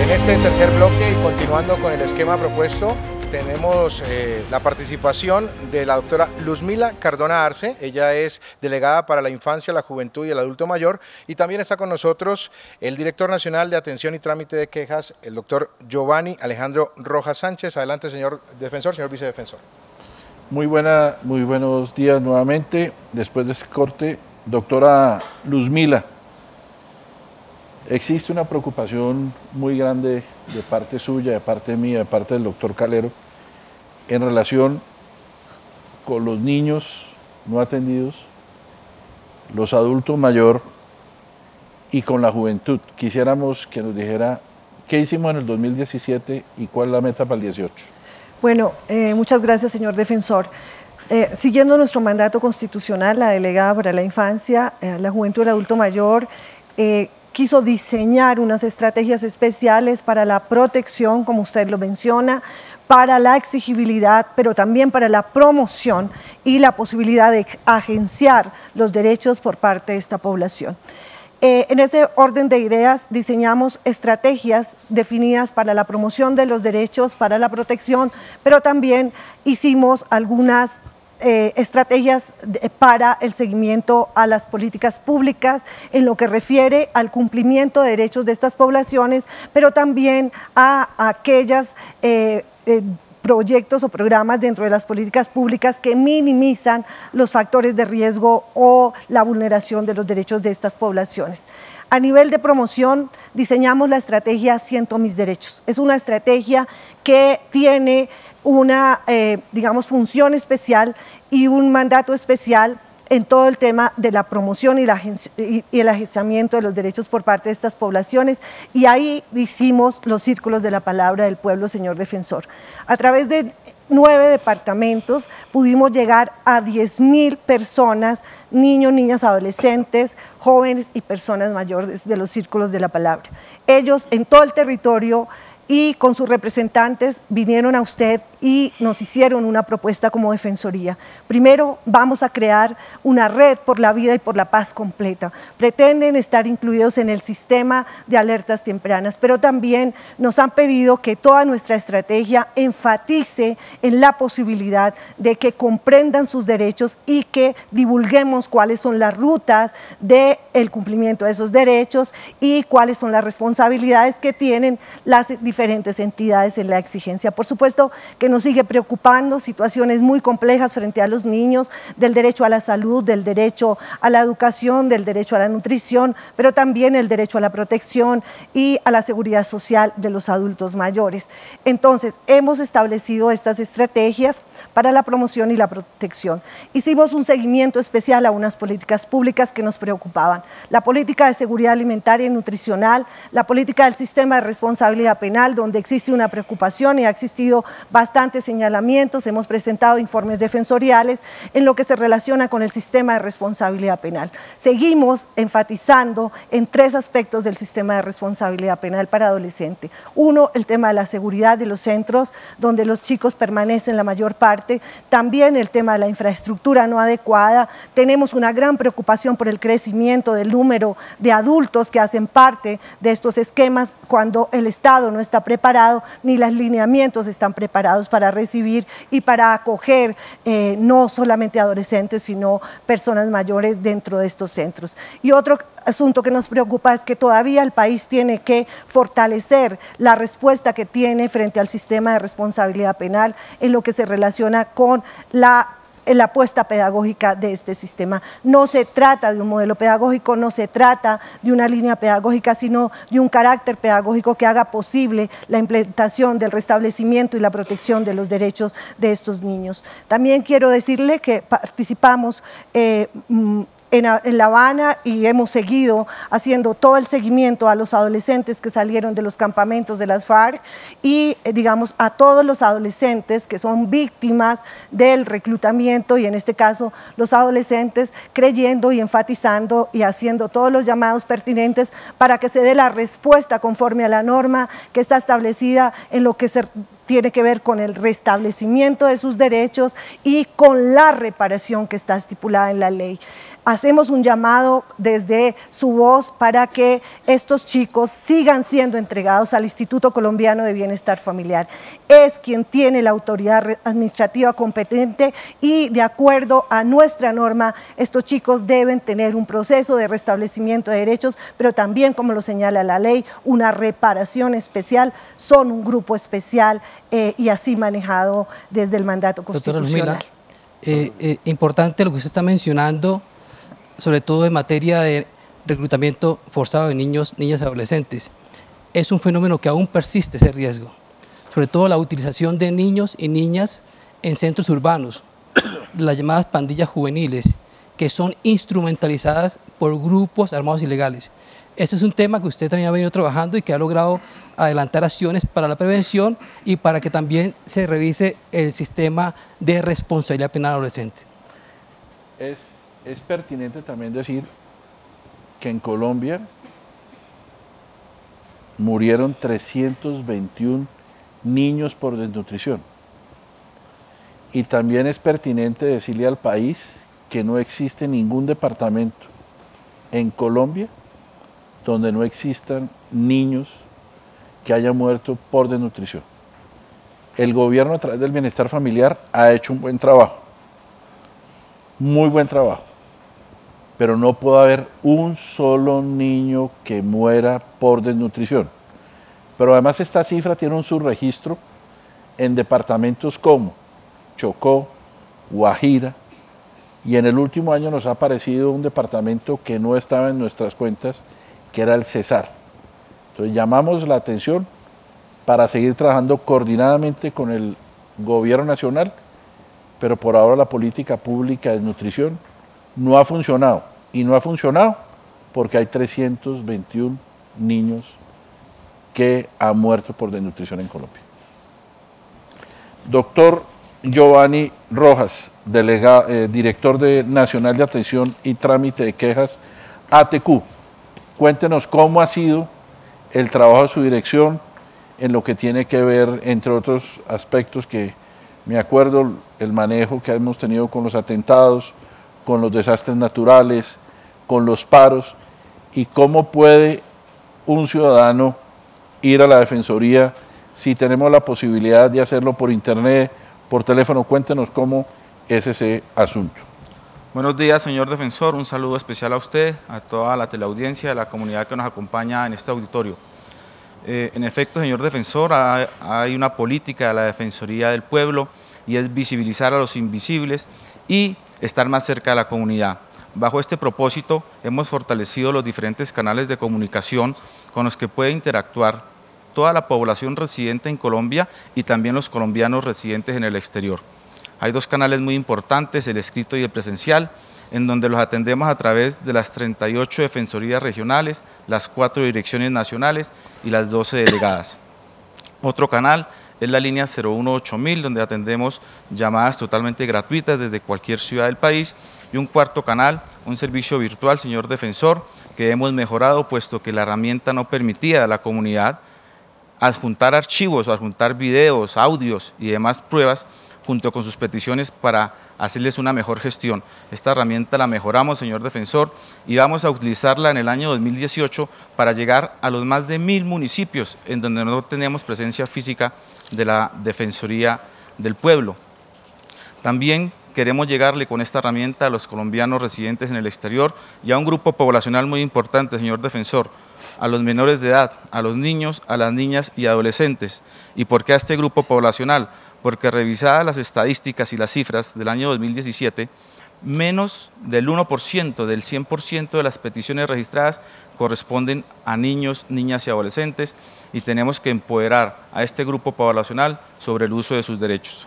En este tercer bloque y continuando con el esquema propuesto, tenemos la participación de la doctora Luzmila Cardona Arce. Ella es delegada para la infancia, la juventud y el adulto mayor, y también está con nosotros el director nacional de atención y trámite de quejas, el doctor Giovanni Alejandro Rojas Sánchez. Adelante, señor defensor, señor vicedefensor. Muy buenos días nuevamente. Después de este corte, doctora Luzmila, existe una preocupación muy grande de parte suya, de parte mía, de parte del doctor Calero, en relación con los niños no atendidos, los adultos mayores y con la juventud. Quisiéramos que nos dijera qué hicimos en el 2017 y cuál es la meta para el 18. Bueno, muchas gracias, señor defensor. Siguiendo nuestro mandato constitucional, la delegada para la infancia, la juventud y el adulto mayor quiso diseñar unas estrategias especiales para la protección, como usted lo menciona, para la exigibilidad, pero también para la promoción y la posibilidad de agenciar los derechos por parte de esta población. En este orden de ideas diseñamos estrategias definidas para la promoción de los derechos, para la protección, pero también hicimos algunas estrategias para el seguimiento a las políticas públicas en lo que refiere al cumplimiento de derechos de estas poblaciones, pero también a aquellas proyectos o programas dentro de las políticas públicas que minimizan los factores de riesgo o la vulneración de los derechos de estas poblaciones. A nivel de promoción, diseñamos la estrategia Siento Mis Derechos. Es una estrategia que tiene una, función especial y un mandato especial en todo el tema de la promoción y el agenciamiento de los derechos por parte de estas poblaciones, y ahí hicimos los círculos de la palabra del pueblo, señor defensor. A través de 9 departamentos pudimos llegar a 10.000 personas, niños, niñas, adolescentes, jóvenes y personas mayores de los círculos de la palabra. Ellos en todo el territorio y con sus representantes vinieron a usted y nos hicieron una propuesta como defensoría. Primero, vamos a crear una red por la vida y por la paz completa. Pretenden estar incluidos en el sistema de alertas tempranas, pero también nos han pedido que toda nuestra estrategia enfatice en la posibilidad de que comprendan sus derechos y que divulguemos cuáles son las rutas del cumplimiento de esos derechos y cuáles son las responsabilidades que tienen las diferentes entidades en la exigencia. Por supuesto que nos sigue preocupando situaciones muy complejas frente a los niños, del derecho a la salud, del derecho a la educación, del derecho a la nutrición, pero también el derecho a la protección y a la seguridad social de los adultos mayores. Entonces, hemos establecido estas estrategias para la promoción y la protección. Hicimos un seguimiento especial a unas políticas públicas que nos preocupaban: la política de seguridad alimentaria y nutricional, la política del sistema de responsabilidad penal, donde existe una preocupación y ha existido bastante bastantes señalamientos, hemos presentado informes defensoriales en lo que se relaciona con el sistema de responsabilidad penal. Seguimos enfatizando en 3 aspectos del sistema de responsabilidad penal para adolescente. Uno, el tema de la seguridad de los centros donde los chicos permanecen la mayor parte. También el tema de la infraestructura no adecuada. Tenemos una gran preocupación por el crecimiento del número de adultos que hacen parte de estos esquemas cuando el Estado no está preparado ni los lineamientos están preparados para recibir y para acoger no solamente adolescentes sino personas mayores dentro de estos centros. Y otro asunto que nos preocupa es que todavía el país tiene que fortalecer la respuesta que tiene frente al sistema de responsabilidad penal en lo que se relaciona con la apuesta pedagógica de este sistema. No se trata de un modelo pedagógico, no se trata de una línea pedagógica, sino de un carácter pedagógico que haga posible la implementación del restablecimiento y la protección de los derechos de estos niños. También quiero decirle que participamos en La Habana y hemos seguido haciendo todo el seguimiento a los adolescentes que salieron de los campamentos de las FARC y digamos a todos los adolescentes que son víctimas del reclutamiento y en este caso los adolescentes creyendo y enfatizando y haciendo todos los llamados pertinentes para que se dé la respuesta conforme a la norma que está establecida en lo que se tiene que ver con el restablecimiento de sus derechos y con la reparación que está estipulada en la ley. Hacemos un llamado desde su voz para que estos chicos sigan siendo entregados al Instituto Colombiano de Bienestar Familiar. Es quien tiene la autoridad administrativa competente y de acuerdo a nuestra norma, estos chicos deben tener un proceso de restablecimiento de derechos, pero también, como lo señala la ley, una reparación especial, son un grupo especial y así manejado desde el mandato constitucional. Doctora Luzmila, importante lo que usted está mencionando, sobre todo en materia de reclutamiento forzado de niños, niñas y adolescentes. Es un fenómeno que aún persiste ese riesgo, sobre todo la utilización de niños y niñas en centros urbanos, las llamadas pandillas juveniles, que son instrumentalizadas por grupos armados ilegales. Ese es un tema que usted también ha venido trabajando y que ha logrado adelantar acciones para la prevención y para que también se revise el sistema de responsabilidad penal adolescente. Es pertinente también decir que en Colombia murieron 321 niños por desnutrición. Y también es pertinente decirle al país que no existe ningún departamento en Colombia donde no existan niños que hayan muerto por desnutrición. El gobierno a través del bienestar familiar ha hecho un buen trabajo, muy buen trabajo. Pero no puede haber un solo niño que muera por desnutrición. Pero además esta cifra tiene un subregistro en departamentos como Chocó, Guajira, y en el último año nos ha aparecido un departamento que no estaba en nuestras cuentas, que era el Cesar. Entonces llamamos la atención para seguir trabajando coordinadamente con el gobierno nacional, pero por ahora la política pública de nutrición no ha funcionado, y no ha funcionado porque hay 321 niños que han muerto por desnutrición en Colombia. Doctor Giovanni Rojas, director Nacional de Atención y Trámite de Quejas, ATQ, cuéntenos cómo ha sido el trabajo de su dirección en lo que tiene que ver, entre otros aspectos que me acuerdo, el manejo que hemos tenido con los atentados, con los desastres naturales, con los paros, y cómo puede un ciudadano ir a la Defensoría si tenemos la posibilidad de hacerlo por internet, por teléfono. Cuéntenos cómo es ese asunto. Buenos días, señor defensor, un saludo especial a usted, a toda la teleaudiencia, a la comunidad que nos acompaña en este auditorio. En efecto, señor defensor, hay una política de la Defensoría del Pueblo y es visibilizar a los invisibles y estar más cerca de la comunidad. Bajo este propósito, hemos fortalecido los diferentes canales de comunicación con los que puede interactuar toda la población residente en Colombia y también los colombianos residentes en el exterior. Hay dos canales muy importantes, el escrito y el presencial, en donde los atendemos a través de las 38 defensorías regionales, las 4 direcciones nacionales y las 12 delegadas. Otro canal es la línea 018.000, donde atendemos llamadas totalmente gratuitas desde cualquier ciudad del país. Y un cuarto canal, un servicio virtual, señor defensor, que hemos mejorado, puesto que la herramienta no permitía a la comunidad adjuntar archivos o adjuntar videos, audios y demás pruebas junto con sus peticiones para hacerles una mejor gestión. Esta herramienta la mejoramos, señor defensor, y vamos a utilizarla en el año 2018 para llegar a los más de 1000 municipios en donde no tenemos presencia física de la Defensoría del Pueblo. También queremos llegarle con esta herramienta a los colombianos residentes en el exterior y a un grupo poblacional muy importante, señor defensor, a los menores de edad, a los niños, a las niñas y adolescentes. ¿Y por qué a este grupo poblacional? Porque revisadas las estadísticas y las cifras del año 2017, menos del 1% del 100% de las peticiones registradas corresponden a niños, niñas y adolescentes, y tenemos que empoderar a este grupo poblacional sobre el uso de sus derechos.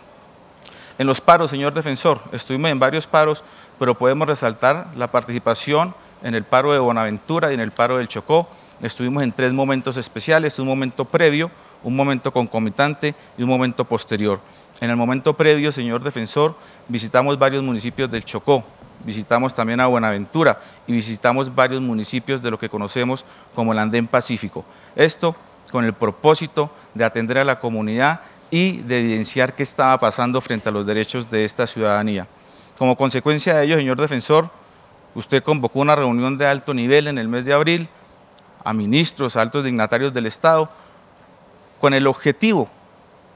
En los paros, señor defensor, estuvimos en varios paros, pero podemos resaltar la participación en el paro de Buenaventura y en el paro del Chocó. Estuvimos en 3 momentos especiales, un momento previo, un momento concomitante y un momento posterior. En el momento previo, señor defensor, visitamos varios municipios del Chocó, visitamos también a Buenaventura y visitamos varios municipios de lo que conocemos como el Andén Pacífico. Esto con el propósito de atender a la comunidad y de evidenciar qué estaba pasando frente a los derechos de esta ciudadanía. Como consecuencia de ello, señor defensor, usted convocó una reunión de alto nivel en el mes de abril a ministros, a altos dignatarios del Estado, con el objetivo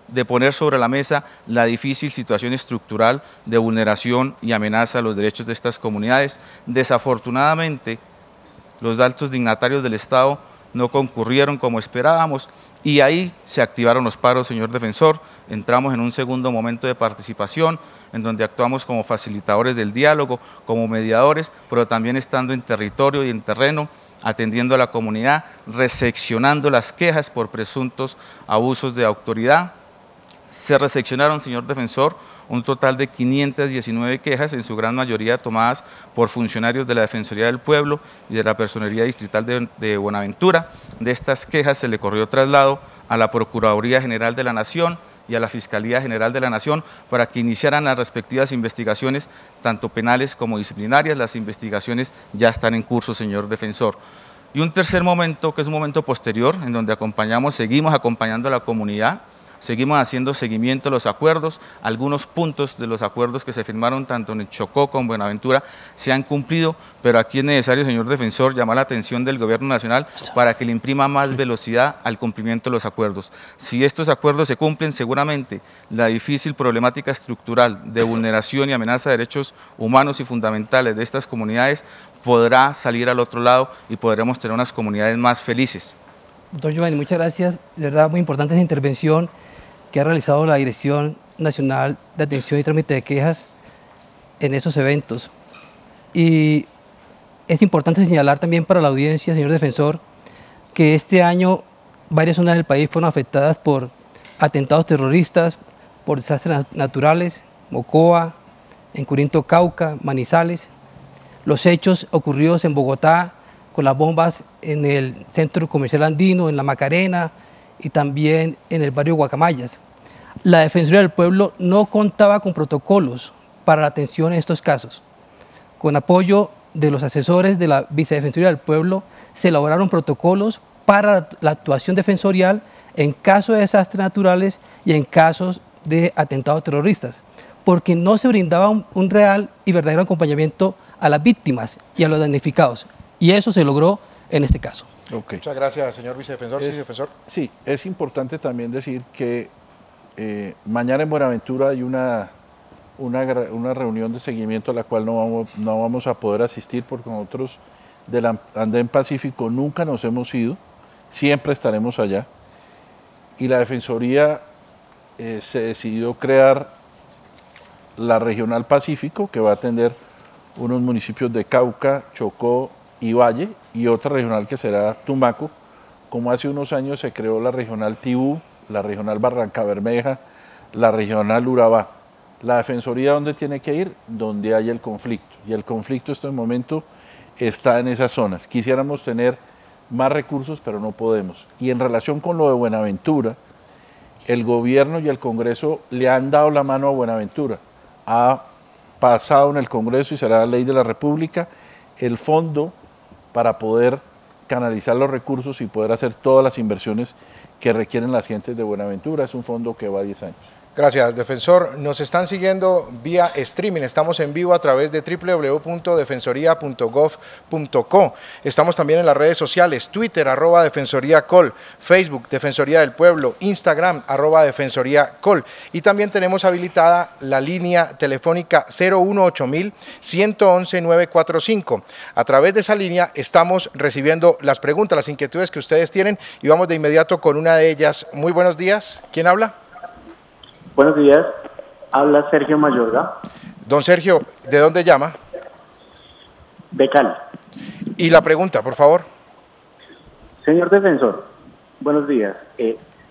de poner sobre la mesa la difícil situación estructural de vulneración y amenaza a los derechos de estas comunidades. Desafortunadamente, los altos dignatarios del Estado no concurrieron como esperábamos y ahí se activaron los paros, señor defensor. Entramos en un segundo momento de participación en donde actuamos como facilitadores del diálogo, como mediadores, pero también estando en territorio y en terreno, atendiendo a la comunidad, recepcionando las quejas por presuntos abusos de autoridad. Se recepcionaron, señor defensor, un total de 519 quejas, en su gran mayoría tomadas por funcionarios de la Defensoría del Pueblo y de la Personería Distrital de Buenaventura. De estas quejas se le corrió traslado a la Procuraduría General de la Nación y a la Fiscalía General de la Nación para que iniciaran las respectivas investigaciones, tanto penales como disciplinarias. Las investigaciones ya están en curso, señor defensor. Y un tercer momento, que es un momento posterior, en donde seguimos acompañando a la comunidad, seguimos haciendo seguimiento a los acuerdos. Algunos puntos de los acuerdos que se firmaron tanto en el Chocó como en Buenaventura se han cumplido, pero aquí es necesario, señor defensor, llamar la atención del Gobierno Nacional para que le imprima más velocidad al cumplimiento de los acuerdos. Si estos acuerdos se cumplen, seguramente la difícil problemática estructural de vulneración y amenaza de derechos humanos y fundamentales de estas comunidades podrá salir al otro lado y podremos tener unas comunidades más felices. Doctor Giovanni, muchas gracias. De verdad, muy importante esa intervención que ha realizado la Dirección Nacional de Atención y Trámite de Quejas en esos eventos. Y es importante señalar también para la audiencia, señor defensor, que este año varias zonas del país fueron afectadas por atentados terroristas, por desastres naturales, Mocoa, en Curinto, Cauca, Manizales. Los hechos ocurridos en Bogotá, con las bombas en el Centro Comercial Andino, en La Macarena y también en el barrio Guacamayas. La Defensoría del Pueblo no contaba con protocolos para la atención en estos casos. Con apoyo de los asesores de la Vicedefensoría del Pueblo, se elaboraron protocolos para la actuación defensorial en casos de desastres naturales y en casos de atentados terroristas, porque no se brindaba un real y verdadero acompañamiento a las víctimas y a los damnificados. Y eso se logró en este caso. Okay. Muchas gracias, señor vicedefensor. Sí, defensor. Sí, es importante también decir que mañana en Buenaventura hay una reunión de seguimiento a la cual no vamos a poder asistir porque nosotros del Andén Pacífico nunca nos hemos ido, siempre estaremos allá. Y la Defensoría se decidió crear la Regional Pacífico, que va a atender unos municipios de Cauca, Chocó y Valle, y otra regional que será Tumaco, como hace unos años se creó la Regional Tibú, la Regional Barranca Bermeja, la Regional Urabá. La Defensoría, ¿dónde tiene que ir? Donde hay el conflicto, y el conflicto en este momento está en esas zonas. Quisiéramos tener más recursos, pero no podemos. Y en relación con lo de Buenaventura, el gobierno y el Congreso le han dado la mano a Buenaventura. Ha pasado en el Congreso y será la ley de la República el fondo para poder canalizar los recursos y poder hacer todas las inversiones que requieren las gentes de Buenaventura. Es un fondo que va a 10 años. Gracias, defensor. Nos están siguiendo vía streaming. Estamos en vivo a través de www.defensoría.gov.co. Estamos también en las redes sociales, Twitter, @defensoríacol, Facebook, Defensoría del Pueblo, Instagram, @defensoríacol. Y también tenemos habilitada la línea telefónica 018.000 111 945. A través de esa línea estamos recibiendo las preguntas, las inquietudes que ustedes tienen y vamos de inmediato con una de ellas. Muy buenos días. ¿Quién habla? Buenos días, habla Sergio Mayorga. Don Sergio, ¿de dónde llama? De Cali. Y la pregunta, por favor. Señor defensor, buenos días.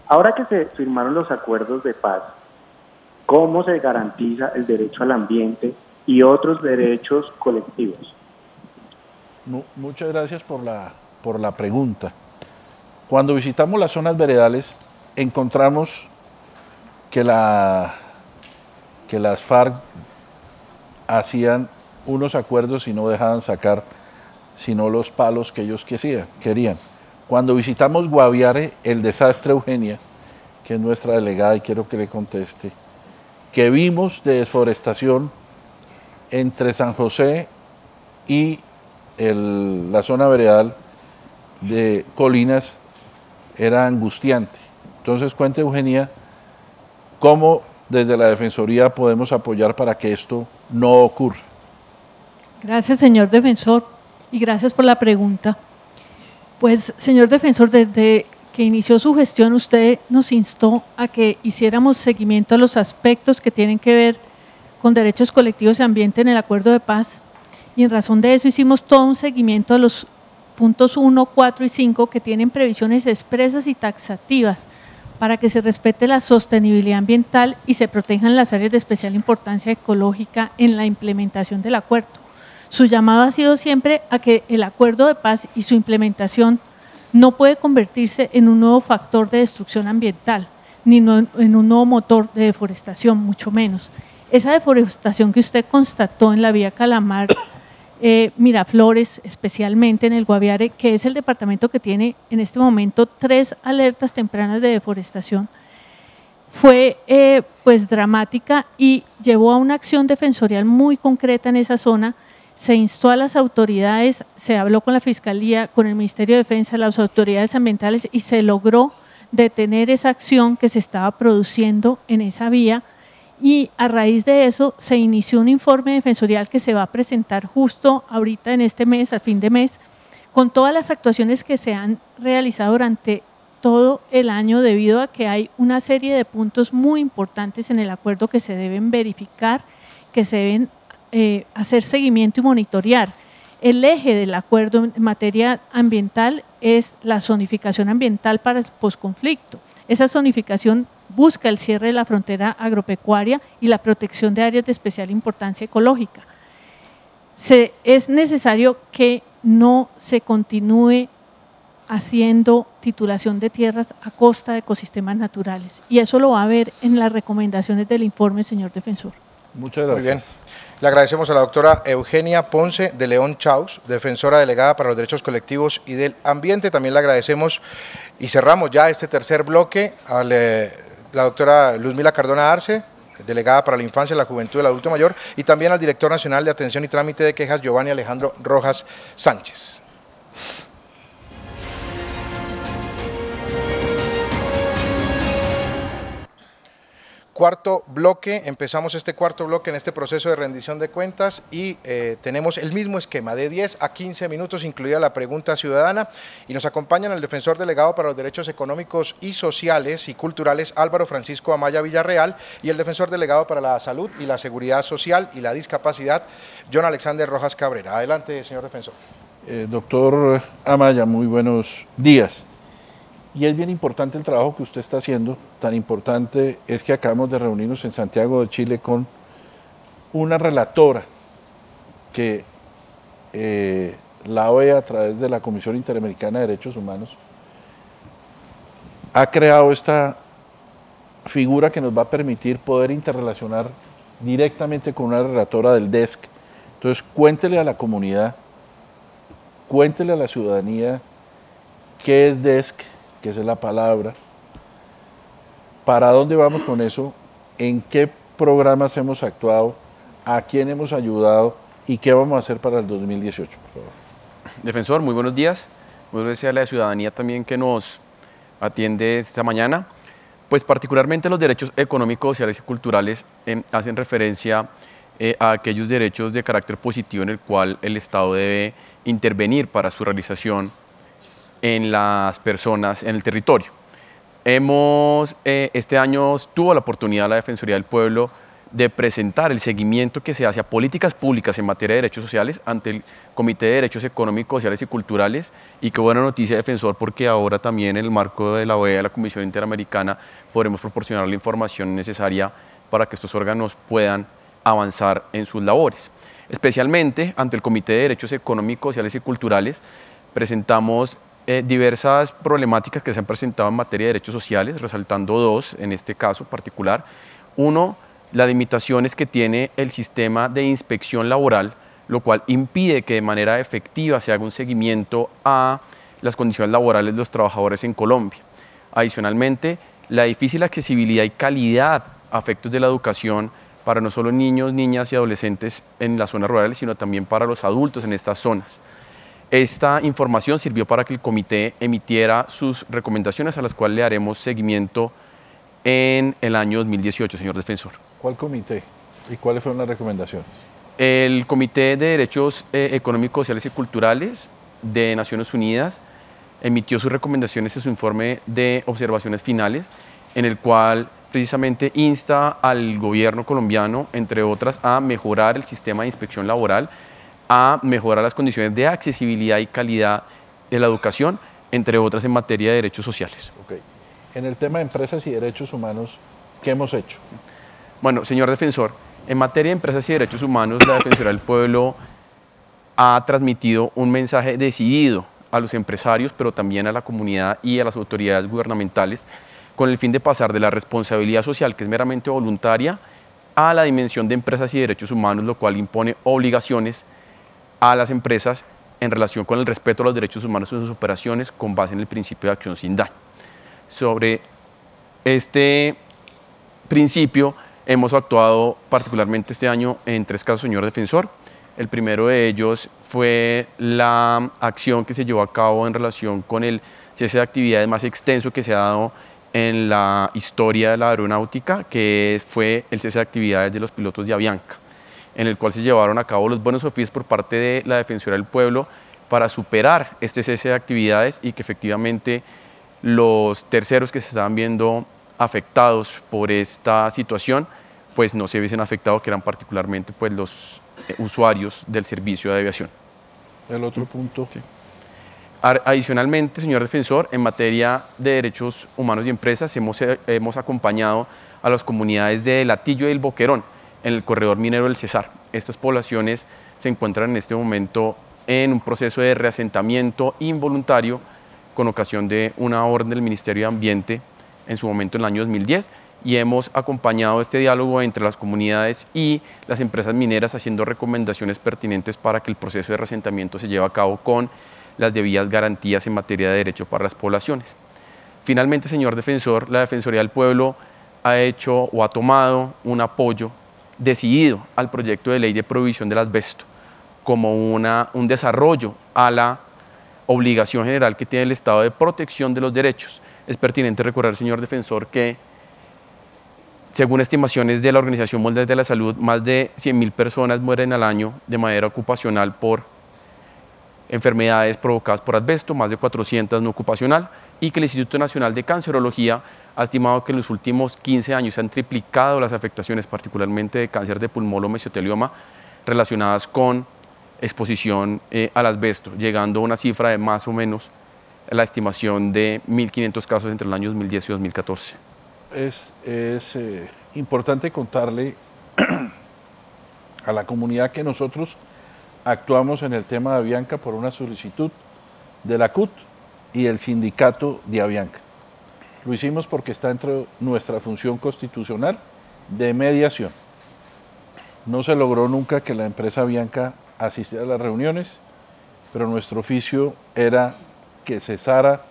Ahora que se firmaron los acuerdos de paz, ¿cómo se garantiza el derecho al ambiente y otros derechos colectivos? Muchas gracias por la pregunta. Cuando visitamos las zonas veredales, encontramos que las FARC hacían unos acuerdos y no dejaban sacar sino los palos que ellos querían. Cuando visitamos Guaviare, el desastre Eugenia, que es nuestra delegada y quiero que le conteste, que vimos de desforestación entre San José y la zona veredal de Colinas, era angustiante. Entonces cuenta Eugenia, ¿cómo desde la Defensoría podemos apoyar para que esto no ocurra? Gracias, señor defensor, y gracias por la pregunta. Pues, señor defensor, desde que inició su gestión, usted nos instó a que hiciéramos seguimiento a los aspectos que tienen que ver con derechos colectivos y ambiente en el acuerdo de paz, y en razón de eso hicimos todo un seguimiento a los puntos 1, 4 y 5 que tienen previsiones expresas y taxativas para que se respete la sostenibilidad ambiental y se protejan las áreas de especial importancia ecológica en la implementación del acuerdo. Su llamado ha sido siempre a que el acuerdo de paz y su implementación no puede convertirse en un nuevo factor de destrucción ambiental, ni en un nuevo motor de deforestación, mucho menos. Esa deforestación que usted constató en la vía Calamar, Miraflores, especialmente en el Guaviare, que es el departamento que tiene en este momento 3 alertas tempranas de deforestación, fue pues dramática y llevó a una acción defensorial muy concreta en esa zona. Se instó a las autoridades, se habló con la Fiscalía, con el Ministerio de Defensa, las autoridades ambientales y se logró detener esa acción que se estaba produciendo en esa vía. Y a raíz de eso se inició un informe defensorial que se va a presentar justo ahorita en este mes, a fin de mes, con todas las actuaciones que se han realizado durante todo el año debido a que hay una serie de puntos muy importantes en el acuerdo que se deben verificar, que se deben hacer seguimiento y monitorear. El eje del acuerdo en materia ambiental es la zonificación ambiental para el posconflicto. Esa zonificación busca el cierre de la frontera agropecuaria y la protección de áreas de especial importancia ecológica. Es necesario que no se continúe haciendo titulación de tierras a costa de ecosistemas naturales y eso lo va a ver en las recomendaciones del informe, señor defensor. Muchas gracias. Muy bien. Le agradecemos a la doctora Eugenia Ponce de León Chaus, defensora delegada para los derechos colectivos y del ambiente. También le agradecemos y cerramos ya este tercer bloque a la doctora Luzmila Cardona Arce, delegada para la infancia, la juventud y el adulto mayor, y también al director nacional de atención y trámite de quejas, Giovanni Alejandro Rojas Sánchez. Cuarto bloque, empezamos este cuarto bloque en este proceso de rendición de cuentas y tenemos el mismo esquema de 10 a 15 minutos, incluida la pregunta ciudadana, y nos acompañan el defensor delegado para los derechos económicos y sociales y culturales Álvaro Francisco Amaya Villarreal y el defensor delegado para la salud y la seguridad social y la discapacidad John Alexander Rojas Cabrera. Adelante, señor defensor. Doctor Amaya, muy buenos días. Y es bien importante el trabajo que usted está haciendo. Tan importante es que acabamos de reunirnos en Santiago de Chile con una relatora que la OEA, a través de la Comisión Interamericana de Derechos Humanos, ha creado esta figura que nos va a permitir poder interrelacionar directamente con una relatora del DESC. Entonces, cuéntele a la comunidad, cuéntele a la ciudadanía qué es DESC, qué es la palabra, para dónde vamos con eso, en qué programas hemos actuado, a quién hemos ayudado y qué vamos a hacer para el 2018, por favor. Defensor, muy buenos días. Muy buenos días a la ciudadanía también que nos atiende esta mañana. Pues particularmente los derechos económicos, sociales y culturales hacen referencia a aquellos derechos de carácter positivo en el cual el Estado debe intervenir para su realización en las personas, en el territorio. Este año tuvo la oportunidad la Defensoría del Pueblo de presentar el seguimiento que se hace a políticas públicas en materia de derechos sociales ante el Comité de Derechos Económicos, Sociales y Culturales, y qué buena noticia, Defensor, porque ahora también en el marco de la OEA, la Comisión Interamericana, podremos proporcionar la información necesaria para que estos órganos puedan avanzar en sus labores. Especialmente ante el Comité de Derechos Económicos, Sociales y Culturales, presentamos diversas problemáticas que se han presentado en materia de derechos sociales, resaltando dos en este caso particular. Uno, las limitaciones que tiene el sistema de inspección laboral, lo cual impide que de manera efectiva se haga un seguimiento a las condiciones laborales de los trabajadores en Colombia. Adicionalmente, la difícil accesibilidad y calidad a efectos de la educación para no solo niños, niñas y adolescentes en las zonas rurales, sino también para los adultos en estas zonas. Esta información sirvió para que el comité emitiera sus recomendaciones a las cuales le haremos seguimiento en el año 2018, señor Defensor. ¿Cuál comité y cuáles fueron las recomendaciones? El Comité de Derechos Económicos, Sociales y Culturales de Naciones Unidas emitió sus recomendaciones en su informe de observaciones finales, en el cual precisamente insta al gobierno colombiano, entre otras, a mejorar el sistema de inspección laboral, a mejorar las condiciones de accesibilidad y calidad de la educación, entre otras en materia de derechos sociales. Okay. En el tema de empresas y derechos humanos, ¿qué hemos hecho? Bueno, señor Defensor, en materia de empresas y derechos humanos, la Defensoría del Pueblo ha transmitido un mensaje decidido a los empresarios, pero también a la comunidad y a las autoridades gubernamentales, con el fin de pasar de la responsabilidad social, que es meramente voluntaria, a la dimensión de empresas y derechos humanos, lo cual impone obligaciones a las empresas en relación con el respeto a los derechos humanos en sus operaciones con base en el principio de acción sin daño. Sobre este principio hemos actuado particularmente este año en 3 casos, señor Defensor. El primero de ellos fue la acción que se llevó a cabo en relación con el cese de actividades más extenso que se ha dado en la historia de la aeronáutica, que fue el cese de actividades de los pilotos de Avianca, en el cual se llevaron a cabo los buenos oficios por parte de la Defensoría del Pueblo para superar este cese de actividades y que efectivamente los terceros que se estaban viendo afectados por esta situación, pues no se viesen afectados, que eran particularmente pues, los usuarios del servicio de aviación. El otro punto. Sí. Adicionalmente, señor Defensor, en materia de derechos humanos y empresas, hemos acompañado a las comunidades de Latillo y El Boquerón en el corredor minero del Cesar. Estas poblaciones se encuentran en este momento en un proceso de reasentamiento involuntario con ocasión de una orden del Ministerio de Ambiente en su momento en el año 2010, y hemos acompañado este diálogo entre las comunidades y las empresas mineras haciendo recomendaciones pertinentes para que el proceso de reasentamiento se lleve a cabo con las debidas garantías en materia de derecho para las poblaciones. Finalmente, señor Defensor, la Defensoría del Pueblo ha hecho o ha tomado un apoyo decidido al proyecto de ley de prohibición del asbesto como un desarrollo a la obligación general que tiene el Estado de protección de los derechos. Es pertinente recordar, señor Defensor, que según estimaciones de la Organización Mundial de la Salud, más de 100.000 personas mueren al año de manera ocupacional por enfermedades provocadas por asbesto, más de 400 no ocupacional, y que el Instituto Nacional de Cancerología ha estimado que en los últimos 15 años se han triplicado las afectaciones, particularmente de cáncer de pulmón o mesotelioma, relacionadas con exposición al asbesto, llegando a una cifra de más o menos la estimación de 1.500 casos entre el año 2010 y 2014. Es importante contarle a la comunidad que nosotros actuamos en el tema de Avianca por una solicitud de la CUT y del sindicato de Avianca. Lo hicimos porque está dentro de nuestra función constitucional de mediación. No se logró nunca que la empresa Avianca asistiera a las reuniones, pero nuestro oficio era que cesara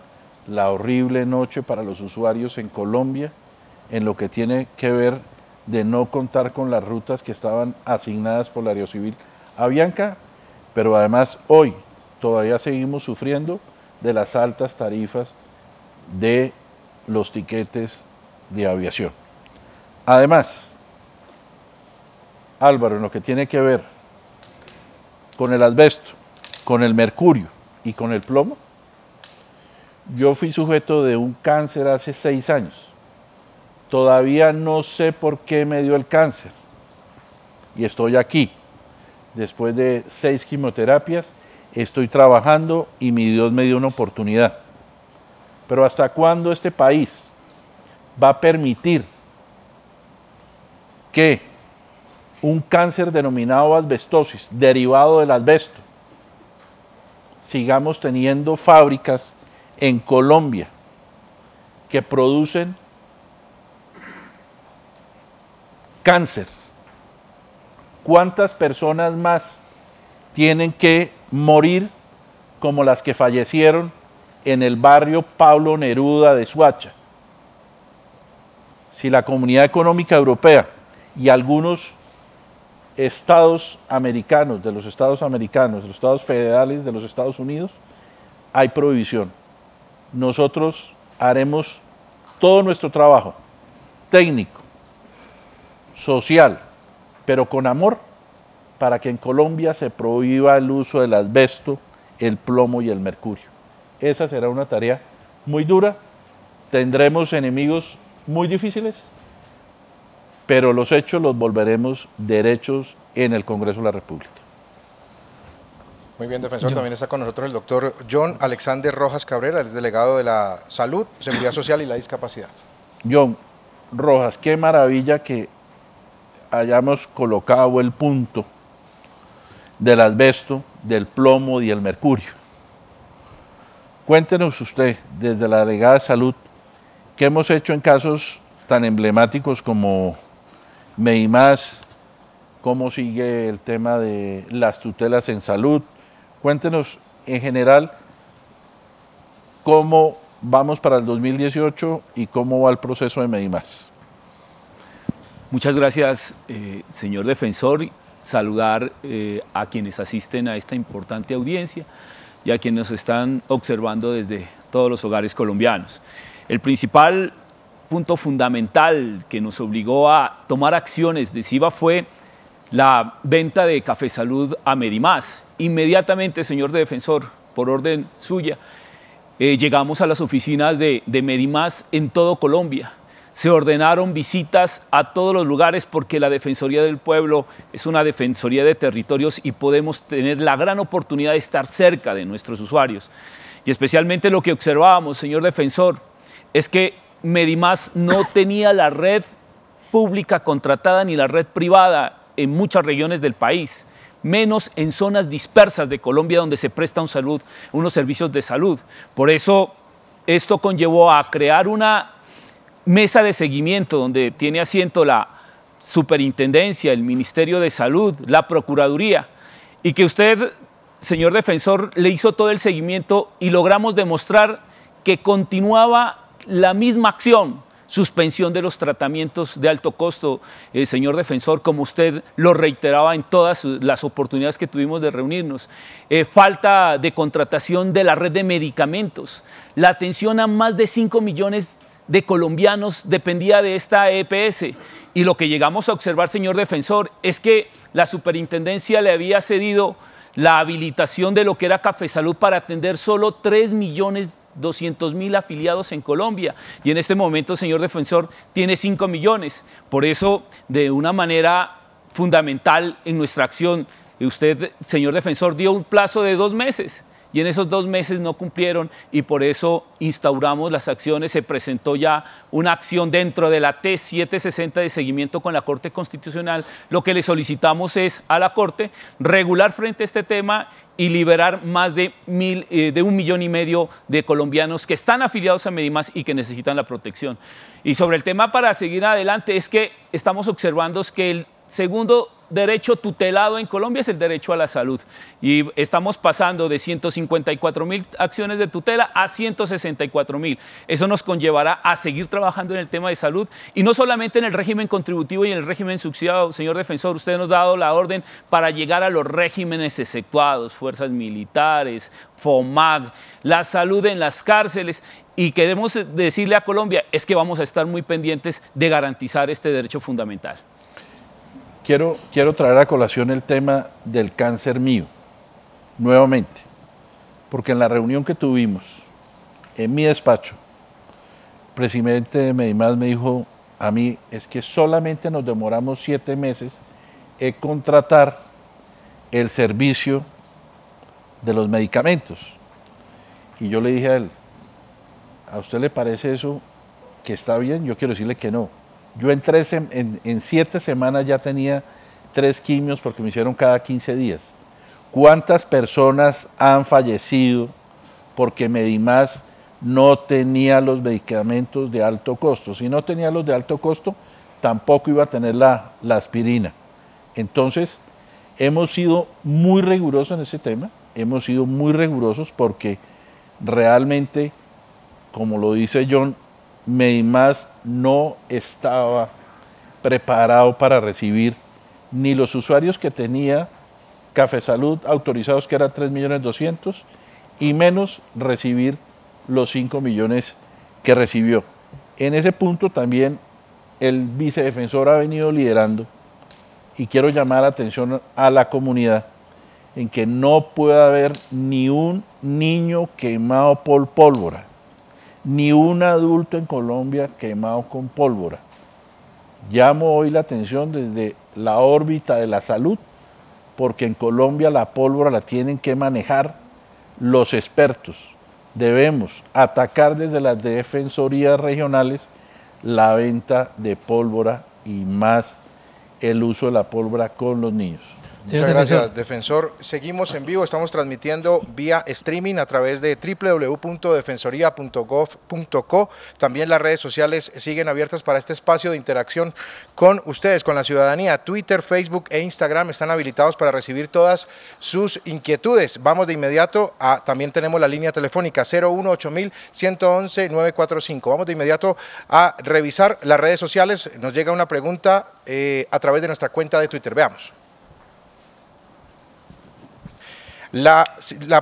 la horrible noche para los usuarios en Colombia, en lo que tiene que ver de no contar con las rutas que estaban asignadas por la Aerocivil Avianca, pero además hoy todavía seguimos sufriendo de las altas tarifas de los tiquetes de aviación. Además, Álvaro, en lo que tiene que ver con el asbesto, con el mercurio y con el plomo, yo fui sujeto de un cáncer hace 6 años. Todavía no sé por qué me dio el cáncer y estoy aquí. Después de 6 quimioterapias, estoy trabajando y mi Dios me dio una oportunidad. Pero ¿hasta cuándo este país va a permitir que un cáncer denominado asbestosis, derivado del asbesto, sigamos teniendo fábricas en Colombia que producen cáncer? ¿Cuántas personas más tienen que morir como las que fallecieron en el barrio Pablo Neruda de Soacha? Si la Comunidad Económica Europea y algunos estados americanos, de los estados federales de los Estados Unidos, hay prohibición. Nosotros haremos todo nuestro trabajo técnico, social, pero con amor, para que en Colombia se prohíba el uso del asbesto, el plomo y el mercurio. Esa será una tarea muy dura, tendremos enemigos muy difíciles, pero los hechos los volveremos derechos en el Congreso de la República. Muy bien, defensor. También está con nosotros el doctor John Alexander Rojas Cabrera, es delegado de la Salud, Seguridad Social y la Discapacidad. John Rojas, qué maravilla que hayamos colocado el punto del asbesto, del plomo y el mercurio. Cuéntenos usted, desde la delegada de Salud, qué hemos hecho en casos tan emblemáticos como Medimás, cómo sigue el tema de las tutelas en salud. Cuéntenos en general cómo vamos para el 2018 y cómo va el proceso de Medimás. Muchas gracias, señor defensor. Saludar a quienes asisten a esta importante audiencia y a quienes nos están observando desde todos los hogares colombianos. El principal punto fundamental que nos obligó a tomar acciones decisivas fue la venta de Café Salud a Medimás. Inmediatamente, señor defensor, por orden suya, llegamos a las oficinas de Medimás en todo Colombia. Se ordenaron visitas a todos los lugares porque la Defensoría del Pueblo es una defensoría de territorios y podemos tener la gran oportunidad de estar cerca de nuestros usuarios. Y especialmente lo que observábamos, señor defensor, es que Medimás no tenía la red pública contratada ni la red privada en muchas regiones del país, menos en zonas dispersas de Colombia donde se prestan unos servicios de salud. Por eso esto conllevó a crear una mesa de seguimiento donde tiene asiento la Superintendencia, el Ministerio de Salud, la Procuraduría, y que usted, señor defensor, le hizo todo el seguimiento y logramos demostrar que continuaba la misma acción, suspensión de los tratamientos de alto costo, señor defensor, como usted lo reiteraba en todas las oportunidades que tuvimos de reunirnos, falta de contratación de la red de medicamentos, la atención a más de 5 millones de colombianos dependía de esta EPS, y lo que llegamos a observar, señor defensor, es que la superintendencia le había cedido la habilitación de lo que era Café Salud para atender solo 3.200.000 afiliados en Colombia, y en este momento, señor defensor, tiene 5 millones. Por eso, de una manera fundamental en nuestra acción, usted, señor defensor, dio un plazo de 2 meses y en esos 2 meses no cumplieron y por eso instauramos las acciones. Se presentó ya una acción dentro de la T760 de seguimiento con la Corte Constitucional. Lo que le solicitamos es a la Corte regular frente a este tema y liberar más de 1,5 millones de colombianos que están afiliados a Medimás y que necesitan la protección. Y sobre el tema, para seguir adelante, es que estamos observando que el segundo derecho tutelado en Colombia es el derecho a la salud y estamos pasando de 154.000 acciones de tutela a 164.000. Eso nos conllevará a seguir trabajando en el tema de salud y no solamente en el régimen contributivo y en el régimen subsidiado. Señor defensor, usted nos ha dado la orden para llegar a los regímenes exceptuados, fuerzas militares, FOMAG, la salud en las cárceles, y queremos decirle a Colombia es que vamos a estar muy pendientes de garantizar este derecho fundamental. Quiero traer a colación el tema del cáncer mío, nuevamente, porque en la reunión que tuvimos en mi despacho, el presidente de Medimás me dijo a mí, es que solamente nos demoramos 7 meses en contratar el servicio de los medicamentos. Y yo le dije a él, ¿a usted le parece eso que está bien? Yo quiero decirle que no. Yo en 7 semanas ya tenía 3 quimios porque me hicieron cada 15 días. ¿Cuántas personas han fallecido porque Medimás no tenía los medicamentos de alto costo? Si no tenía los de alto costo, tampoco iba a tener la aspirina. Entonces, hemos sido muy rigurosos en ese tema, hemos sido muy rigurosos porque realmente, como lo dice John, Medimás no estaba preparado para recibir ni los usuarios que tenía Café Salud autorizados, que era 3.200.000, y menos recibir los 5 millones que recibió. En ese punto también el vicedefensor ha venido liderando y quiero llamar la atención a la comunidad en que no puede haber ni un niño quemado por pólvora, ni un adulto en Colombia quemado con pólvora. Llamo hoy la atención desde la órbita de la salud, porque en Colombia la pólvora la tienen que manejar los expertos. Debemos atacar desde las defensorías regionales la venta de pólvora y más el uso de la pólvora con los niños. Muchas gracias, defensor. Seguimos en vivo, estamos transmitiendo vía streaming a través de www.defensoría.gov.co. También las redes sociales siguen abiertas para este espacio de interacción con ustedes, con la ciudadanía. Twitter, Facebook e Instagram están habilitados para recibir todas sus inquietudes. Vamos de inmediato también tenemos la línea telefónica 018-111-945. Vamos de inmediato a revisar las redes sociales. Nos llega una pregunta a través de nuestra cuenta de Twitter. Veamos. La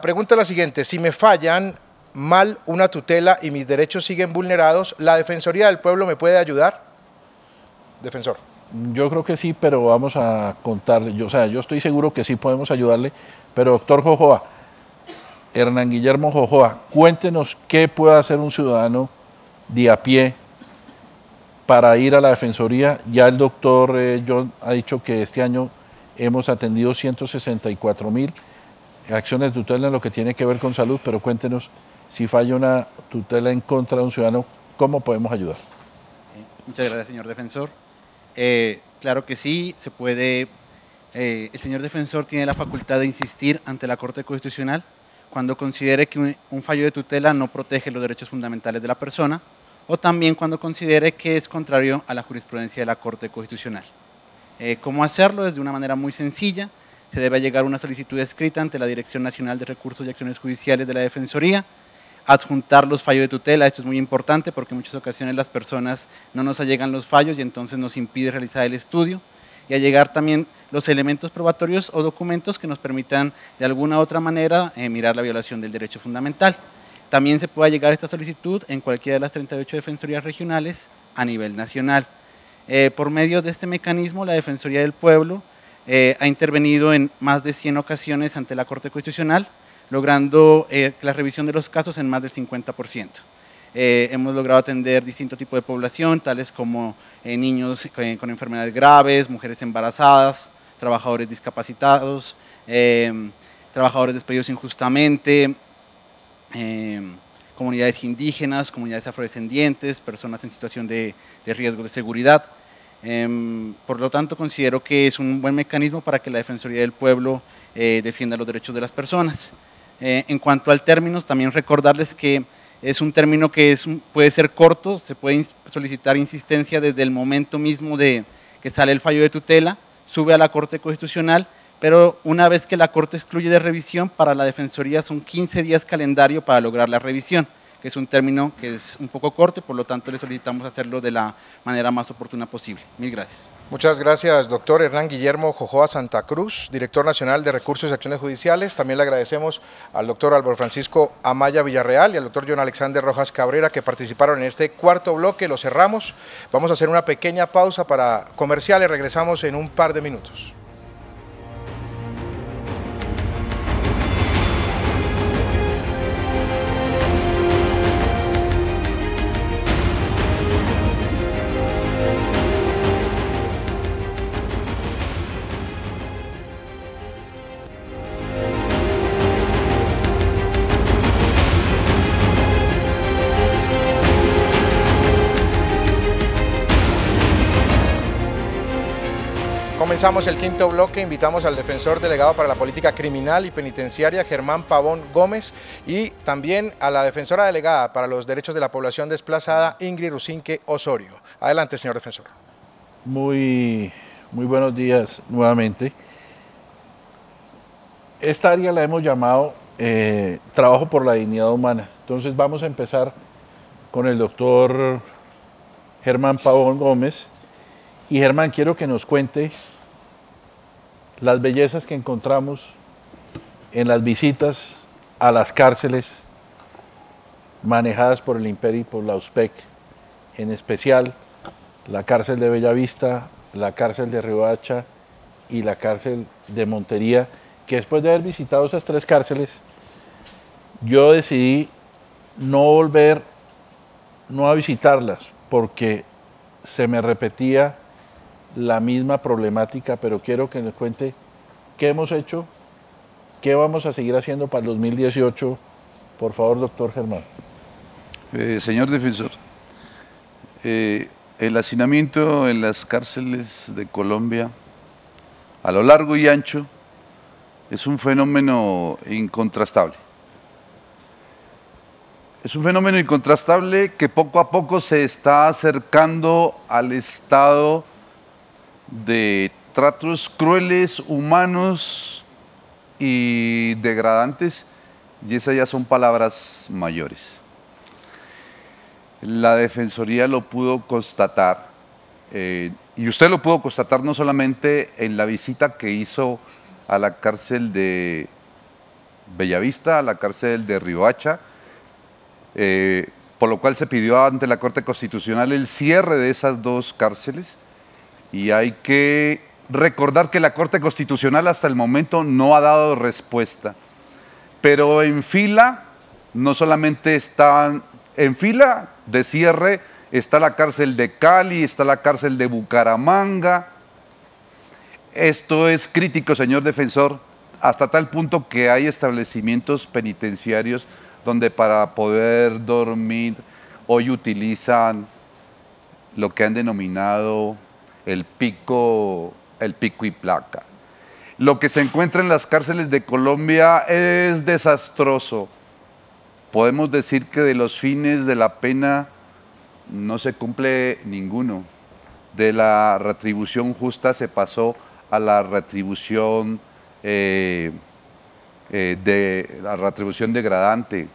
pregunta es la siguiente: si me fallan mal una tutela y mis derechos siguen vulnerados, ¿la Defensoría del Pueblo me puede ayudar? Defensor. Yo creo que sí, pero vamos a contarle. Yo estoy seguro que sí podemos ayudarle, pero doctor Jojoa, Hernán Guillermo Jojoa, cuéntenos qué puede hacer un ciudadano de a pie para ir a la Defensoría. Ya el doctor John ha dicho que este año hemos atendido 164.000 acciones de tutela en lo que tiene que ver con salud, pero cuéntenos, si falla una tutela en contra de un ciudadano, ¿cómo podemos ayudar? Muchas gracias, señor defensor. Claro que sí, se puede. El señor defensor tiene la facultad de insistir ante la Corte Constitucional cuando considere que un fallo de tutela no protege los derechos fundamentales de la persona, o también cuando considere que es contrario a la jurisprudencia de la Corte Constitucional. ¿Cómo hacerlo? Es de una manera muy sencilla. Se debe llegar una solicitud escrita ante la Dirección Nacional de Recursos y Acciones Judiciales de la Defensoría, adjuntar los fallos de tutela. Esto es muy importante porque en muchas ocasiones las personas no nos allegan los fallos y entonces nos impide realizar el estudio, y allegar también los elementos probatorios o documentos que nos permitan de alguna u otra manera mirar la violación del derecho fundamental. También se puede allegar esta solicitud en cualquiera de las 38 defensorías regionales a nivel nacional. Por medio de este mecanismo, la Defensoría del Pueblo ha intervenido en más de 100 ocasiones ante la Corte Constitucional, logrando la revisión de los casos en más del 50%. Hemos logrado atender distintos tipos de población, tales como niños con enfermedades graves, mujeres embarazadas, trabajadores discapacitados, trabajadores despedidos injustamente, comunidades indígenas, comunidades afrodescendientes, personas en situación de riesgo de seguridad. Por lo tanto, considero que es un buen mecanismo para que la Defensoría del Pueblo defienda los derechos de las personas. En cuanto al término, también recordarles que es un término que puede ser corto, se puede solicitar insistencia desde el momento mismo de que sale el fallo de tutela, sube a la Corte Constitucional, pero una vez que la Corte excluye de revisión, para la Defensoría son 15 días calendario para lograr la revisión, que es un término que es un poco corto, por lo tanto le solicitamos hacerlo de la manera más oportuna posible. Mil gracias. Muchas gracias, doctor Hernán Guillermo Jojoa Santa Cruz, director nacional de Recursos y Acciones Judiciales. También le agradecemos al doctor Álvaro Francisco Amaya Villarreal y al doctor John Alexander Rojas Cabrera que participaron en este cuarto bloque. Lo cerramos. Vamos a hacer una pequeña pausa para comerciales. Regresamos en un par de minutos. Comenzamos el quinto bloque, invitamos al defensor delegado para la política criminal y penitenciaria, Germán Pavón Gómez, y también a la defensora delegada para los derechos de la población desplazada, Ingrid Rusinque Osorio. Adelante, señor defensor. Muy buenos días nuevamente. Esta área la hemos llamado Trabajo por la Dignidad Humana. Entonces vamos a empezar con el doctor Germán Pavón Gómez. Y Germán, quiero que nos cuente las bellezas que encontramos en las visitas a las cárceles manejadas por el INPER y por la USPEC, en especial la cárcel de Bellavista, la cárcel de Riohacha y la cárcel de Montería, que después de haber visitado esas tres cárceles, yo decidí no a visitarlas, porque se me repetía la misma problemática, pero quiero que nos cuente qué hemos hecho, qué vamos a seguir haciendo para el 2018. Por favor, doctor Germán. Señor defensor, el hacinamiento en las cárceles de Colombia, a lo largo y ancho, es un fenómeno incontrastable. Es un fenómeno incontrastable que poco a poco se está acercando al estado de tratos crueles, humanos y degradantes, y esas ya son palabras mayores. La Defensoría lo pudo constatar, y usted lo pudo constatar no solamente en la visita que hizo a la cárcel de Bellavista, a la cárcel de Riohacha, por lo cual se pidió ante la Corte Constitucional el cierre de esas dos cárceles. Y hay que recordar que la Corte Constitucional hasta el momento no ha dado respuesta. Pero en fila, no solamente están en fila de cierre, está la cárcel de Cali, está la cárcel de Bucaramanga. Esto es crítico, señor defensor, hasta tal punto que hay establecimientos penitenciarios donde para poder dormir hoy utilizan lo que han denominado el pico y placa. Lo que se encuentra en las cárceles de Colombia es desastroso. Podemos decir que de los fines de la pena no se cumple ninguno. De la retribución justa se pasó a la retribución degradante.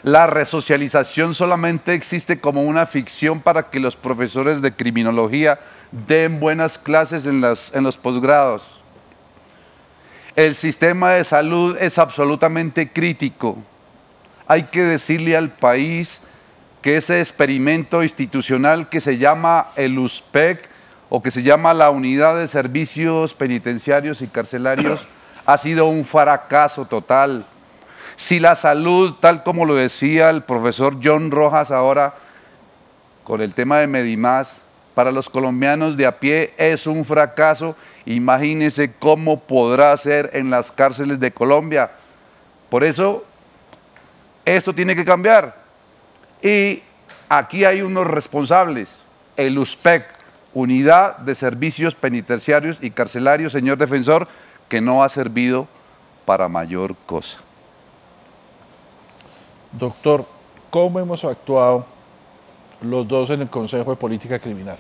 La resocialización solamente existe como una ficción para que los profesores de criminología den buenas clases en los posgrados. El sistema de salud es absolutamente crítico. Hay que decirle al país que ese experimento institucional que se llama el USPEC o que se llama la Unidad de Servicios Penitenciarios y Carcelarios ha sido un fracaso total. Si la salud, tal como lo decía el profesor John Rojas ahora, con el tema de Medimás, para los colombianos de a pie es un fracaso. Imagínense cómo podrá ser en las cárceles de Colombia. Por eso, esto tiene que cambiar. Y aquí hay unos responsables, el USPEC, Unidad de Servicios Penitenciarios y Carcelarios, señor defensor, que no ha servido para mayor cosa. Doctor, ¿cómo hemos actuado los dos en el Consejo de Política Criminal?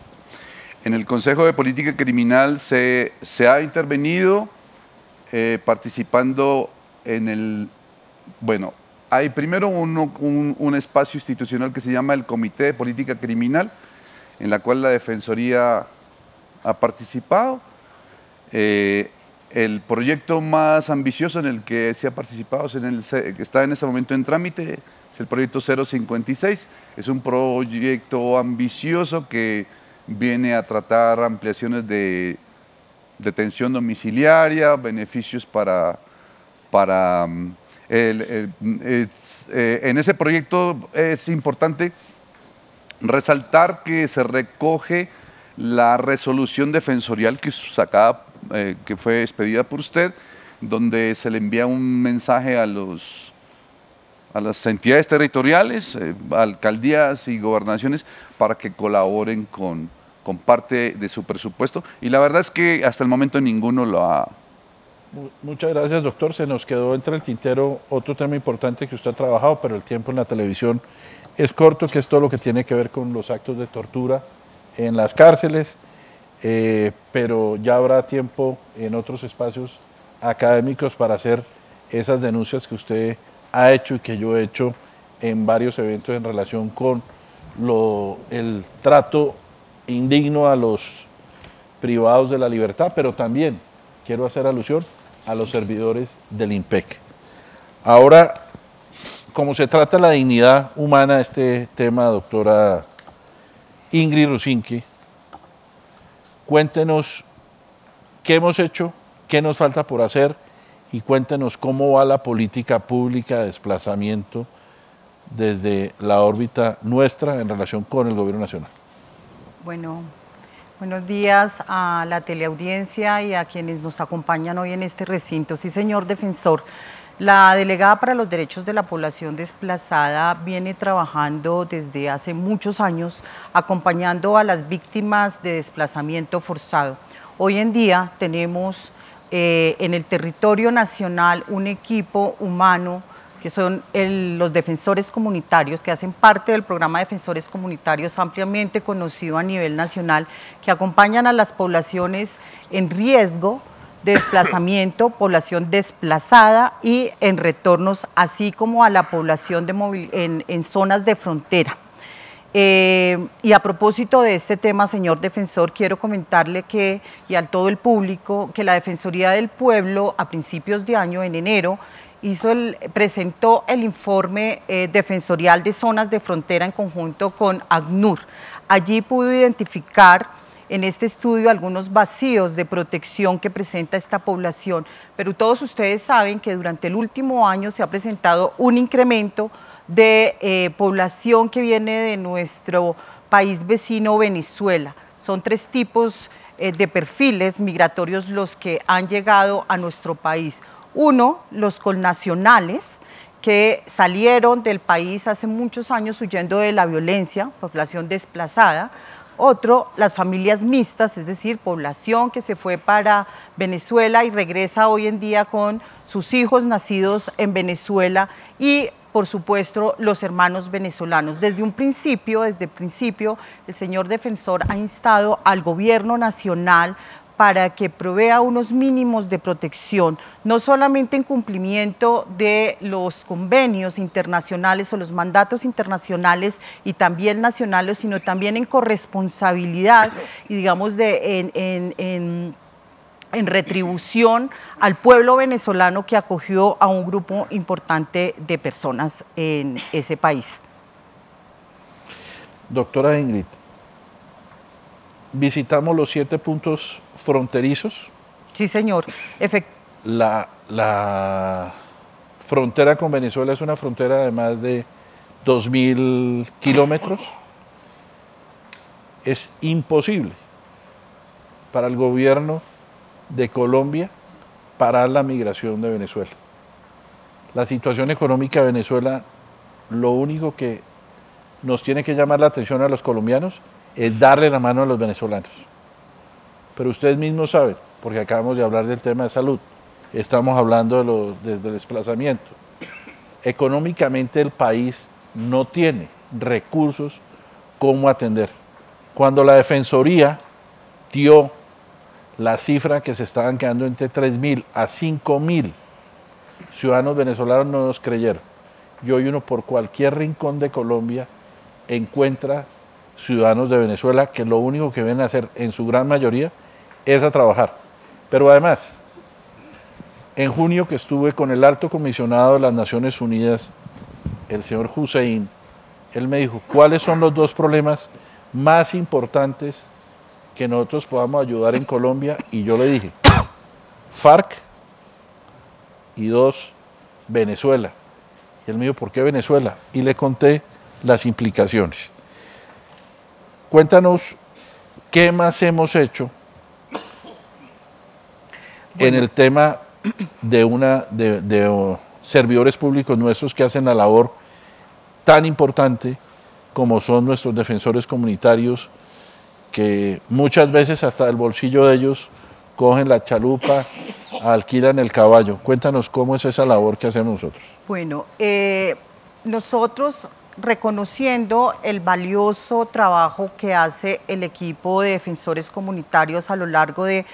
En el Consejo de Política Criminal se ha intervenido participando en el... Bueno, hay primero un espacio institucional que se llama el Comité de Política Criminal, en la cual la Defensoría ha participado. El proyecto más ambicioso en el que se ha participado, que está en este momento en trámite, es el proyecto 056. Es un proyecto ambicioso que viene a tratar ampliaciones de detención domiciliaria, beneficios en ese proyecto es importante resaltar que se recoge la resolución defensorial que fue expedida por usted, donde se le envía un mensaje a las entidades territoriales, alcaldías y gobernaciones, para que colaboren con parte de su presupuesto. Y la verdad es que hasta el momento ninguno lo ha... Muchas gracias, doctor. Se nos quedó entre el tintero otro tema importante que usted ha trabajado, pero el tiempo en la televisión es corto, que es todo lo que tiene que ver con los actos de tortura en las cárceles, pero ya habrá tiempo en otros espacios académicos para hacer esas denuncias que usted ha hecho y que yo he hecho en varios eventos en relación con el trato indigno a los privados de la libertad, pero también quiero hacer alusión a los servidores del IMPEC. Ahora, como se trata la dignidad humana, este tema, doctora Ingrid Rusinque, cuéntenos qué hemos hecho, qué nos falta por hacer y cuéntenos cómo va la política pública de desplazamiento desde la órbita nuestra en relación con el Gobierno Nacional. Bueno, buenos días a la teleaudiencia y a quienes nos acompañan hoy en este recinto. Sí, señor defensor, la delegada para los derechos de la población desplazada viene trabajando desde hace muchos años acompañando a las víctimas de desplazamiento forzado. Hoy en día tenemos en el territorio nacional un equipo humano que son los defensores comunitarios, que hacen parte del programa de defensores comunitarios ampliamente conocido a nivel nacional, que acompañan a las poblaciones en riesgo de desplazamiento, población desplazada y en retornos, así como a la población en zonas de frontera. Y a propósito de este tema, señor defensor, quiero comentarle y a todo el público, que la Defensoría del Pueblo a principios de año, en enero, presentó el informe defensorial de zonas de frontera en conjunto con ACNUR. Allí pudo identificar en este estudio algunos vacíos de protección que presenta esta población, pero todos ustedes saben que durante el último año se ha presentado un incremento de población que viene de nuestro país vecino Venezuela. Son 3 tipos de perfiles migratorios los que han llegado a nuestro país. Uno, los connacionales, que salieron del país hace muchos años huyendo de la violencia, población desplazada. Otro, las familias mixtas, es decir, población que se fue para Venezuela y regresa hoy en día con sus hijos nacidos en Venezuela. Y, por supuesto, los hermanos venezolanos. Desde el principio, el señor defensor ha instado al gobierno nacional para que provea unos mínimos de protección, no solamente en cumplimiento de los convenios internacionales o los mandatos internacionales y también nacionales, sino también en corresponsabilidad y digamos en retribución al pueblo venezolano que acogió a un grupo importante de personas en ese país. Doctora Ingrid, visitamos los 7 puntos fronterizos. Sí, señor. La frontera con Venezuela es una frontera de más de 2.000 kilómetros. es imposible para el gobierno de Colombia parar la migración de Venezuela. La situación económica de Venezuela, lo único que nos tiene que llamar la atención a los colombianos es darle la mano a los venezolanos. Pero ustedes mismos saben, porque acabamos de hablar del tema de salud, estamos hablando del desplazamiento. Económicamente el país no tiene recursos como atender. Cuando la Defensoría dio la cifra que se estaban quedando entre 3.000 a 5.000 ciudadanos venezolanos, no nos creyeron. Y hoy uno por cualquier rincón de Colombia encuentra ciudadanos de Venezuela que lo único que vienen a hacer en su gran mayoría es a trabajar. Pero además, en junio que estuve con el alto comisionado de las Naciones Unidas, el señor Hussein, él me dijo, ¿cuáles son los dos problemas más importantes que nosotros podamos ayudar en Colombia? Y yo le dije, FARC y 2, Venezuela. Y él me dijo, ¿por qué Venezuela? Y le conté las implicaciones. Cuéntanos, ¿qué más hemos hecho en el tema de servidores públicos nuestros que hacen la labor tan importante como son nuestros defensores comunitarios, que muchas veces hasta del bolsillo de ellos cogen la chalupa, alquilan el caballo? Cuéntanos cómo es esa labor que hacemos nosotros. Bueno, nosotros reconociendo el valioso trabajo que hace el equipo de defensores comunitarios a lo largo de,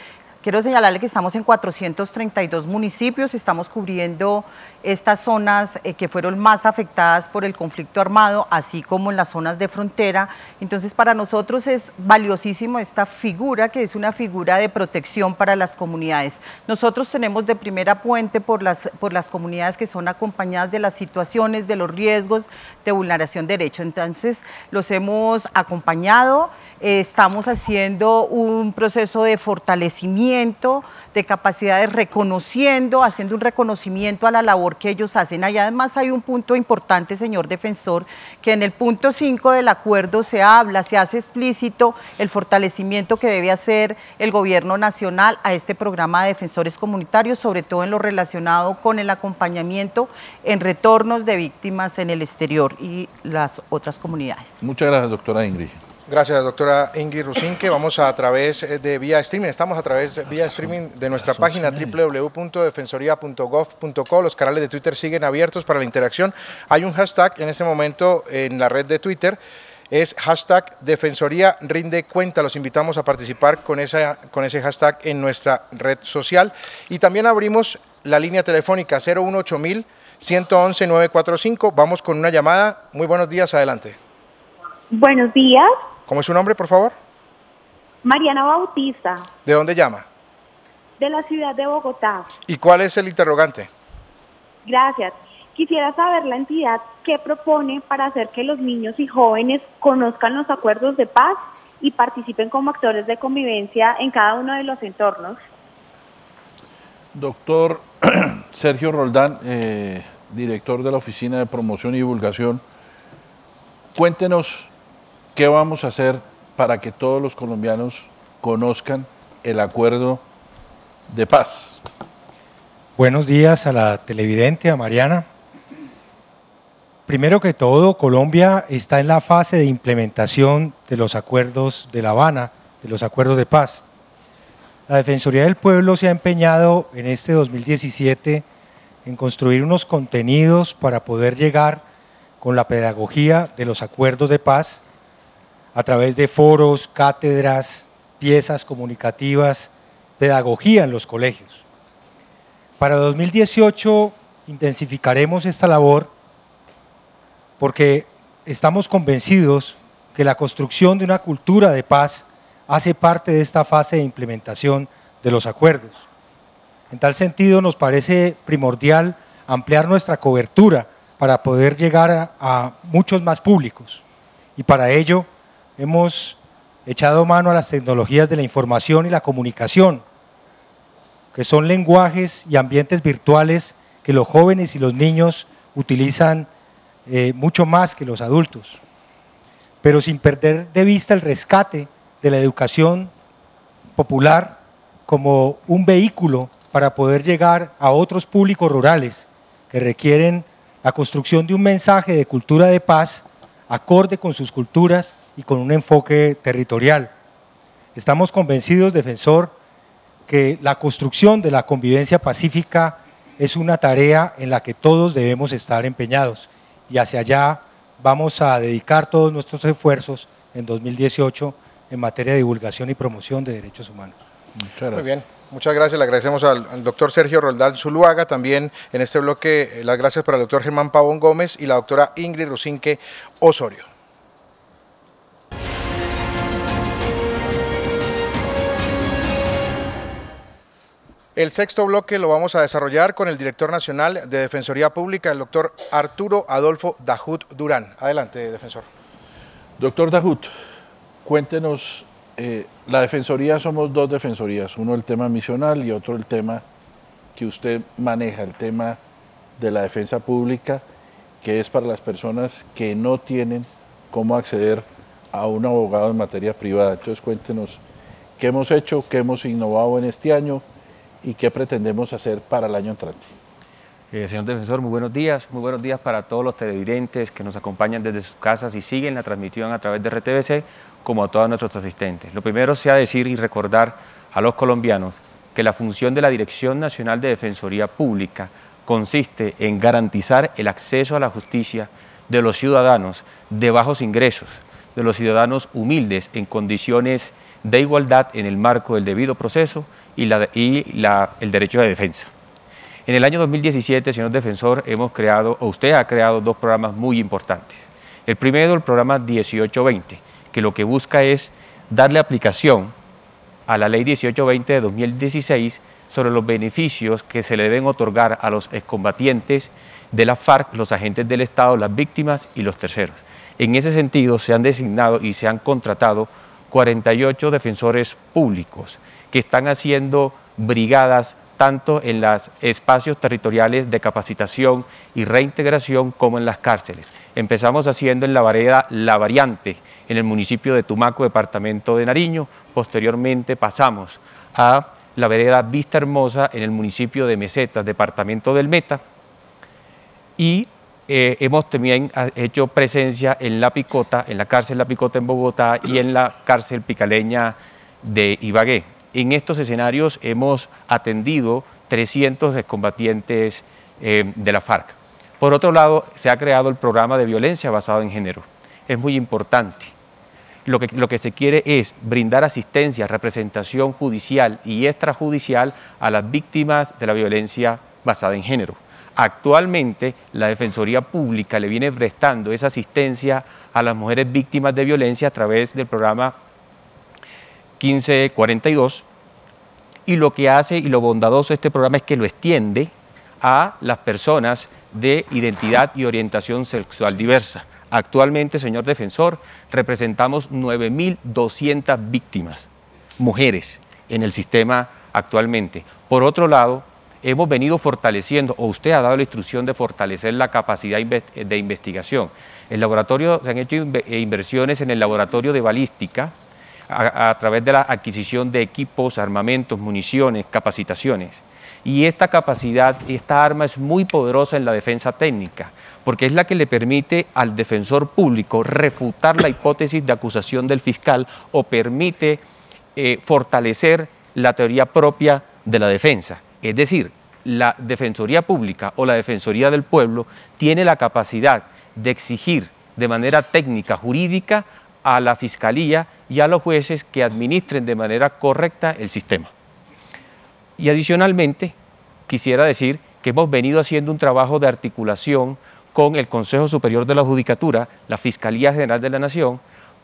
quiero señalarle que estamos en 432 municipios, estamos cubriendo estas zonas que fueron más afectadas por el conflicto armado, así como en las zonas de frontera. Entonces, para nosotros es valiosísimo esta figura, que es una figura de protección para las comunidades. Nosotros tenemos de primera puente por las comunidades que son acompañadas de las situaciones, de los riesgos de vulneración de derechos. Entonces, los hemos acompañado. Estamos haciendo un proceso de fortalecimiento de capacidades, haciendo un reconocimiento a la labor que ellos hacen. Allá además hay un punto importante, señor defensor, que en el punto 5 del acuerdo se hace explícito el fortalecimiento que debe hacer el gobierno nacional a este programa de defensores comunitarios, sobre todo en lo relacionado con el acompañamiento en retornos de víctimas en el exterior y las otras comunidades. Muchas gracias, doctora Ingrid. Gracias, doctora Ingrid Rusinque. Vamos a través de vía streaming, estamos a través de vía streaming de nuestra página www.defensoría.gov.co. Los canales de Twitter siguen abiertos para la interacción. Hay un hashtag en este momento en la red de Twitter, es hashtag Defensoría Rinde Cuenta. Los invitamos a participar con ese hashtag en nuestra red social. Y también abrimos la línea telefónica 018.000 111 945. Vamos con una llamada. Muy buenos días, adelante. Buenos días. ¿Cómo es su nombre, por favor? Mariana Bautista. ¿De dónde llama? De la ciudad de Bogotá. ¿Y cuál es el interrogante? Gracias. Quisiera saber la entidad qué propone para hacer que los niños y jóvenes conozcan los acuerdos de paz y participen como actores de convivencia en cada uno de los entornos. Doctor Sergio Roldán, director de la Oficina de Promoción y Divulgación, cuéntenos qué vamos a hacer para que todos los colombianos conozcan el acuerdo de paz. Buenos días a la televidente, a Mariana. Primero que todo, Colombia está en la fase de implementación de los acuerdos de La Habana, de los acuerdos de paz. La Defensoría del Pueblo se ha empeñado en este 2017 en construir unos contenidos para poder llegar con la pedagogía de los acuerdos de paz a través de foros, cátedras, piezas comunicativas, pedagogía en los colegios. Para 2018 intensificaremos esta labor porque estamos convencidos que la construcción de una cultura de paz hace parte de esta fase de implementación de los acuerdos. En tal sentido, nos parece primordial ampliar nuestra cobertura para poder llegar a muchos más públicos. Y para ello hemos echado mano a las tecnologías de la información y la comunicación, que son lenguajes y ambientes virtuales que los jóvenes y los niños utilizan mucho más que los adultos. pero sin perder de vista el rescate de la educación popular como un vehículo para poder llegar a otros públicos rurales que requieren la construcción de un mensaje de cultura de paz acorde con sus culturas y con un enfoque territorial. Estamos convencidos, defensor, que la construcción de la convivencia pacífica es una tarea en la que todos debemos estar empeñados y hacia allá vamos a dedicar todos nuestros esfuerzos en 2018 en materia de divulgación y promoción de derechos humanos. Muchas gracias. Muy bien, muchas gracias. Le agradecemos al doctor Sergio Roldán Zuluaga, también en este bloque las gracias para el doctor Germán Pavón Gómez y la doctora Ingrid Rusinque Osorio. El sexto bloque lo vamos a desarrollar con el director nacional de Defensoría Pública, el doctor Arturo Adolfo Dajut Durán. Adelante, defensor. Doctor Dajut, cuéntenos, la Defensoría somos dos defensorías, uno el tema misional y otro el tema que usted maneja, el tema de la defensa pública, que es para las personas que no tienen cómo acceder a un abogado en materia privada. Entonces cuéntenos qué hemos hecho, qué hemos innovado en este año y qué pretendemos hacer para el año entrante. Señor defensor, muy buenos días para todos los televidentes que nos acompañan desde sus casas y siguen la transmisión a través de RTBC, como a todos nuestros asistentes. Lo primero sea decir y recordar a los colombianos que la función de la Dirección Nacional de Defensoría Pública consiste en garantizar el acceso a la justicia de los ciudadanos de bajos ingresos, de los ciudadanos humildes en condiciones de igualdad en el marco del debido proceso y el derecho de defensa. En el año 2017, señor defensor, usted ha creado dos programas muy importantes. El primero, el programa 1820, que lo que busca es darle aplicación a la ley 1820 de 2016 sobre los beneficios que se le deben otorgar a los excombatientes de la FARC, los agentes del Estado, las víctimas y los terceros. En ese sentido, se han designado y se han contratado 48 defensores públicos que están haciendo brigadas tanto en los espacios territoriales de capacitación y reintegración como en las cárceles. Empezamos haciendo en la vereda La Variante, en el municipio de Tumaco, departamento de Nariño. Posteriormente pasamos a la vereda Vista Hermosa, en el municipio de Mesetas, departamento del Meta. Y hemos también hecho presencia en La Picota, en la cárcel La Picota en Bogotá y en la cárcel Picaleña de Ibagué. En estos escenarios hemos atendido 300 excombatientes de la FARC. Por otro lado, se ha creado el programa de violencia basado en género. Es muy importante. Lo que se quiere es brindar asistencia, representación judicial y extrajudicial a las víctimas de la violencia basada en género. Actualmente, la Defensoría Pública le viene prestando esa asistencia a las mujeres víctimas de violencia a través del programa 1542, y lo que hace y lo bondadoso de este programa es que lo extiende a las personas de identidad y orientación sexual diversa. Actualmente, señor defensor, representamos 9.200 víctimas, mujeres, en el sistema actualmente. Por otro lado, hemos venido fortaleciendo, o usted ha dado la instrucción de fortalecer la capacidad de investigación. Se han hecho inversiones en el laboratorio de balística, a través de la adquisición de equipos, armamentos, municiones, capacitaciones. Y esta capacidad, esta arma es muy poderosa en la defensa técnica, porque es la que le permite al defensor público refutar la hipótesis de acusación del fiscal o permite fortalecer la teoría propia de la defensa. Es decir, la Defensoría Pública o la Defensoría del Pueblo tiene la capacidad de exigir de manera técnica, jurídica, a la Fiscalía y a los jueces que administren de manera correcta el sistema. Y adicionalmente, quisiera decir que hemos venido haciendo un trabajo de articulación con el Consejo Superior de la Judicatura, la Fiscalía General de la Nación,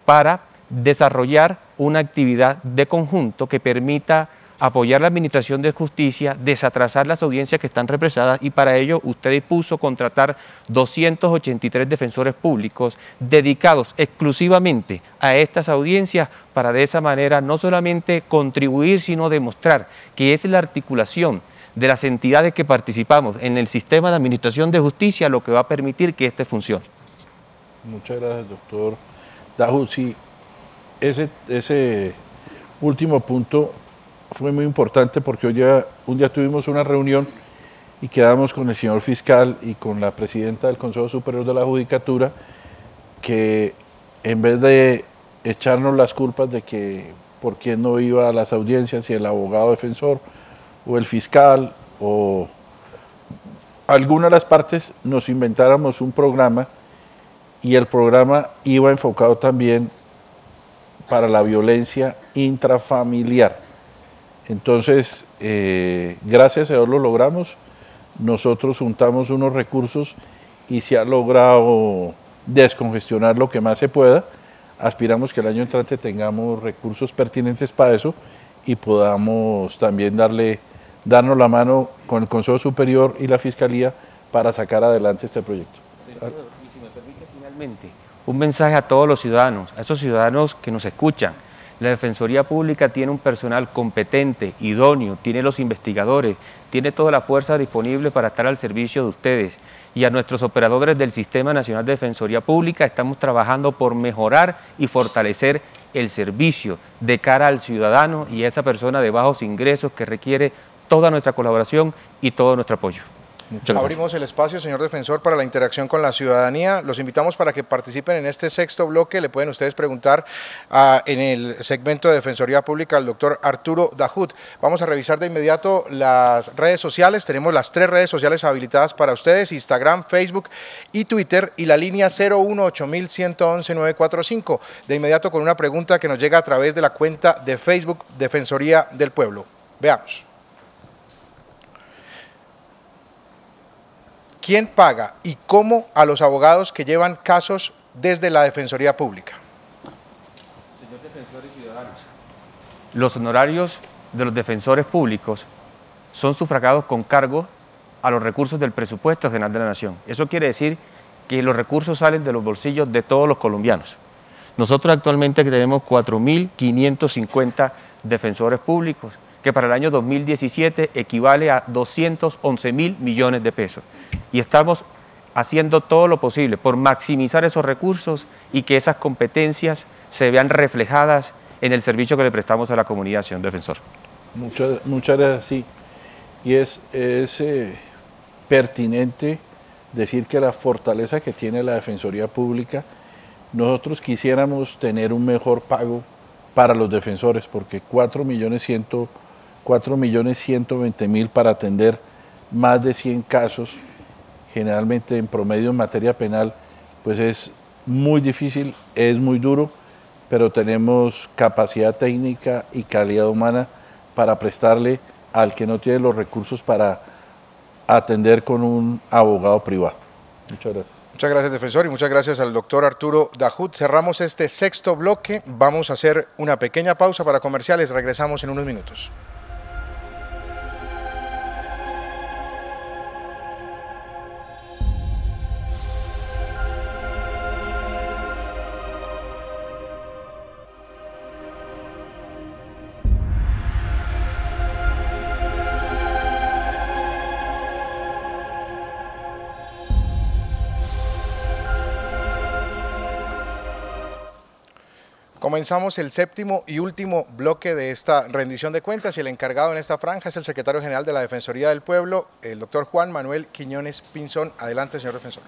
para desarrollar una actividad de conjunto que permita apoyar la administración de justicia, desatrasar las audiencias que están represadas, y para ello usted dispuso contratar 283 defensores públicos dedicados exclusivamente a estas audiencias para de esa manera no solamente contribuir, sino demostrar que es la articulación de las entidades que participamos en el sistema de administración de justicia lo que va a permitir que éste funcione. Muchas gracias, doctor Dahoud, sí, ese último punto fue muy importante porque un día tuvimos una reunión y quedamos con el señor fiscal y con la presidenta del Consejo Superior de la Judicatura que en vez de echarnos las culpas de que por quién no iba a las audiencias, si el abogado defensor o el fiscal o alguna de las partes, nos inventáramos un programa y el programa iba enfocado también para la violencia intrafamiliar. Entonces, gracias a Dios lo logramos, nosotros juntamos unos recursos y se ha logrado descongestionar lo que más se pueda. Aspiramos que el año entrante tengamos recursos pertinentes para eso y podamos también darnos la mano con el Consejo Superior y la Fiscalía para sacar adelante este proyecto. Y si me permite finalmente, un mensaje a todos los ciudadanos, a esos ciudadanos que nos escuchan. La Defensoría Pública tiene un personal competente, idóneo, tiene los investigadores, tiene toda la fuerza disponible para estar al servicio de ustedes. Y a nuestros operadores del Sistema Nacional de Defensoría Pública estamos trabajando por mejorar y fortalecer el servicio de cara al ciudadano y a esa persona de bajos ingresos que requiere toda nuestra colaboración y todo nuestro apoyo. Abrimos el espacio, señor defensor, para la interacción con la ciudadanía. Los invitamos para que participen en este sexto bloque. Le pueden ustedes preguntar en el segmento de Defensoría Pública al doctor Arturo Dahoud. Vamos a revisar de inmediato las redes sociales. Tenemos las 3 redes sociales habilitadas para ustedes: Instagram, Facebook y Twitter, y la línea 01811-945. De inmediato con una pregunta que nos llega a través de la cuenta de Facebook Defensoría del Pueblo. Veamos. ¿Quién paga y cómo a los abogados que llevan casos desde la Defensoría Pública? Señor defensor y ciudadanos, los honorarios de los defensores públicos son sufragados con cargo a los recursos del presupuesto general de la Nación. Eso quiere decir que los recursos salen de los bolsillos de todos los colombianos. Nosotros actualmente tenemos 4.550 defensores públicos, que para el año 2017 equivale a 211.000 millones de pesos. Y estamos haciendo todo lo posible por maximizar esos recursos y que esas competencias se vean reflejadas en el servicio que le prestamos a la comunidad, señor defensor. Muchas gracias, sí. Y es pertinente decir que la fortaleza que tiene la Defensoría Pública, nosotros quisiéramos tener un mejor pago para los defensores, porque 4.120.000 para atender más de 100 casos, generalmente en promedio en materia penal, pues es muy difícil, es muy duro, pero tenemos capacidad técnica y calidad humana para prestarle al que no tiene los recursos para atender con un abogado privado. Muchas gracias. Muchas gracias, defensor, y muchas gracias al doctor Arturo Dahoud. Cerramos este sexto bloque. Vamos a hacer una pequeña pausa para comerciales. Regresamos en unos minutos. Comenzamos el séptimo y último bloque de esta rendición de cuentas y el encargado en esta franja es el secretario general de la Defensoría del Pueblo, el doctor Juan Manuel Quiñones Pinzón. Adelante, señor defensor.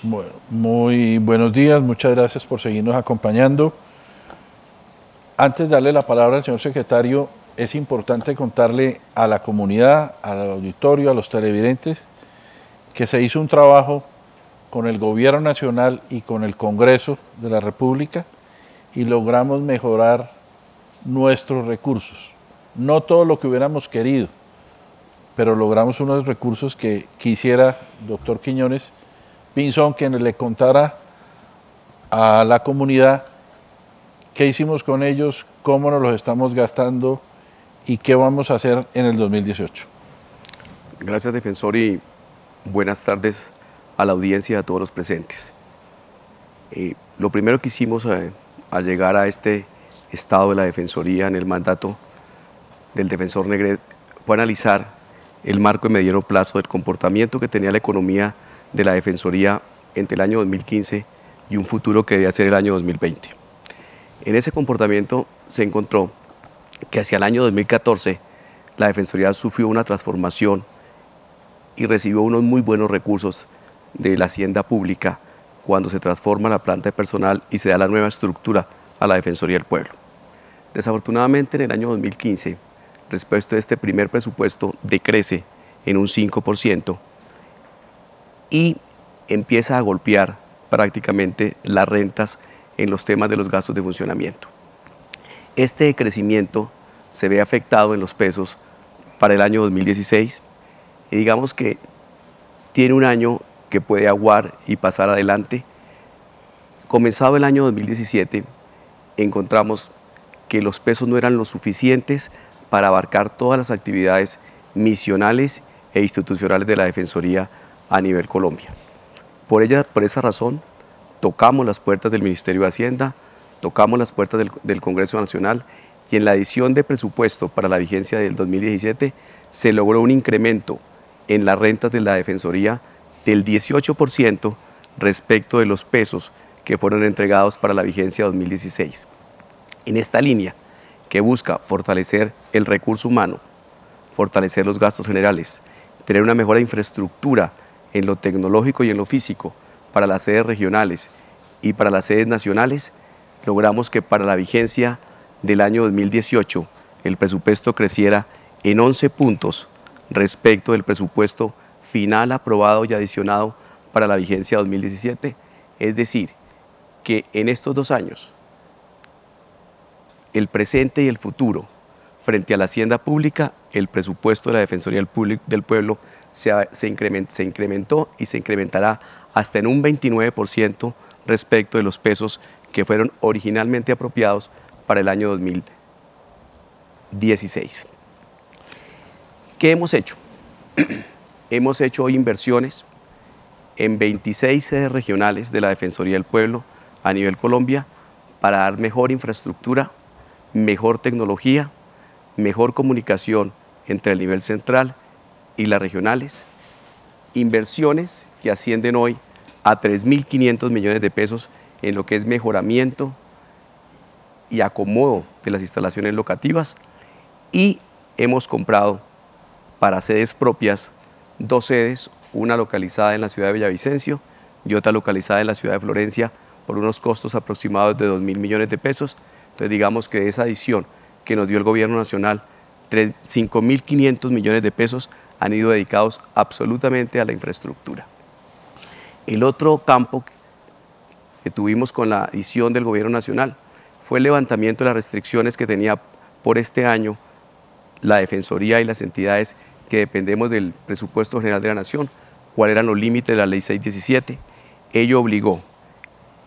Bueno, muy buenos días, muchas gracias por seguirnos acompañando. Antes de darle la palabra al señor secretario, es importante contarle a la comunidad, al auditorio, a los televidentes, que se hizo un trabajo con el Gobierno Nacional y con el Congreso de la República y logramos mejorar nuestros recursos. No todo lo que hubiéramos querido, pero logramos unos recursos que quisiera, doctor Quiñones Pinzón, que le contara a la comunidad qué hicimos con ellos, cómo nos los estamos gastando y qué vamos a hacer en el 2018. Gracias, defensor, y buenas tardes a la audiencia y a todos los presentes. Lo primero que hicimos al llegar a este estado de la Defensoría en el mandato del defensor Negret fue analizar el marco de mediano plazo del comportamiento que tenía la economía de la Defensoría entre el año 2015 y un futuro que debía ser el año 2020. En ese comportamiento se encontró que hacia el año 2014 la Defensoría sufrió una transformación y recibió unos muy buenos recursos de la hacienda pública cuando se transforma la planta de personal y se da la nueva estructura a la Defensoría del Pueblo. Desafortunadamente, en el año 2015, respecto a este primer presupuesto, decrece en un 5% y empieza a golpear prácticamente las rentas en los temas de los gastos de funcionamiento. Este decrecimiento se ve afectado en los pesos para el año 2016 y digamos que tiene un año que puede aguar y pasar adelante. Comenzado el año 2017, encontramos que los pesos no eran lo suficientes para abarcar todas las actividades misionales e institucionales de la Defensoría a nivel Colombia. Por esa razón, tocamos las puertas del Ministerio de Hacienda, tocamos las puertas del Congreso Nacional y en la edición de presupuesto para la vigencia del 2017 se logró un incremento en las rentas de la Defensoría del 18% respecto de los pesos que fueron entregados para la vigencia 2016. En esta línea, que busca fortalecer el recurso humano, fortalecer los gastos generales, tener una mejor infraestructura en lo tecnológico y en lo físico para las sedes regionales y para las sedes nacionales, logramos que para la vigencia del año 2018 el presupuesto creciera en 11 puntos respecto del presupuesto final aprobado y adicionado para la vigencia 2017, es decir, que en estos 2 años, el presente y el futuro, frente a la hacienda pública, el presupuesto de la Defensoría del Pueblo se incrementó y se incrementará hasta en un 29% respecto de los pesos que fueron originalmente apropiados para el año 2016. ¿Qué hemos hecho? Hemos hecho inversiones en 26 sedes regionales de la Defensoría del Pueblo a nivel Colombia para dar mejor infraestructura, mejor tecnología, mejor comunicación entre el nivel central y las regionales, inversiones que ascienden hoy a 3.500 millones de pesos en lo que es mejoramiento y acomodo de las instalaciones locativas, y hemos comprado para sedes propias 2 sedes, una localizada en la ciudad de Villavicencio y otra localizada en la ciudad de Florencia por unos costos aproximados de 2.000 millones de pesos. Entonces digamos que de esa adición que nos dio el gobierno nacional, 5.500 millones de pesos han ido dedicados absolutamente a la infraestructura. El otro campo que tuvimos con la adición del gobierno nacional fue el levantamiento de las restricciones que tenía por este año la Defensoría y las entidades que dependemos del presupuesto general de la Nación, cuáles eran los límites de la Ley 617. Ello obligó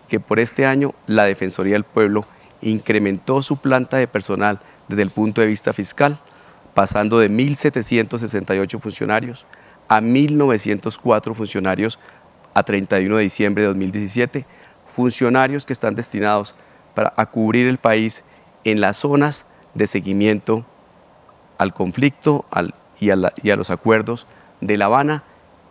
que por este año la Defensoría del Pueblo incrementó su planta de personal desde el punto de vista fiscal, pasando de 1.768 funcionarios a 1.904 funcionarios a 31 de diciembre de 2017, funcionarios que están destinados a cubrir el país en las zonas de seguimiento al conflicto y a los acuerdos de La Habana,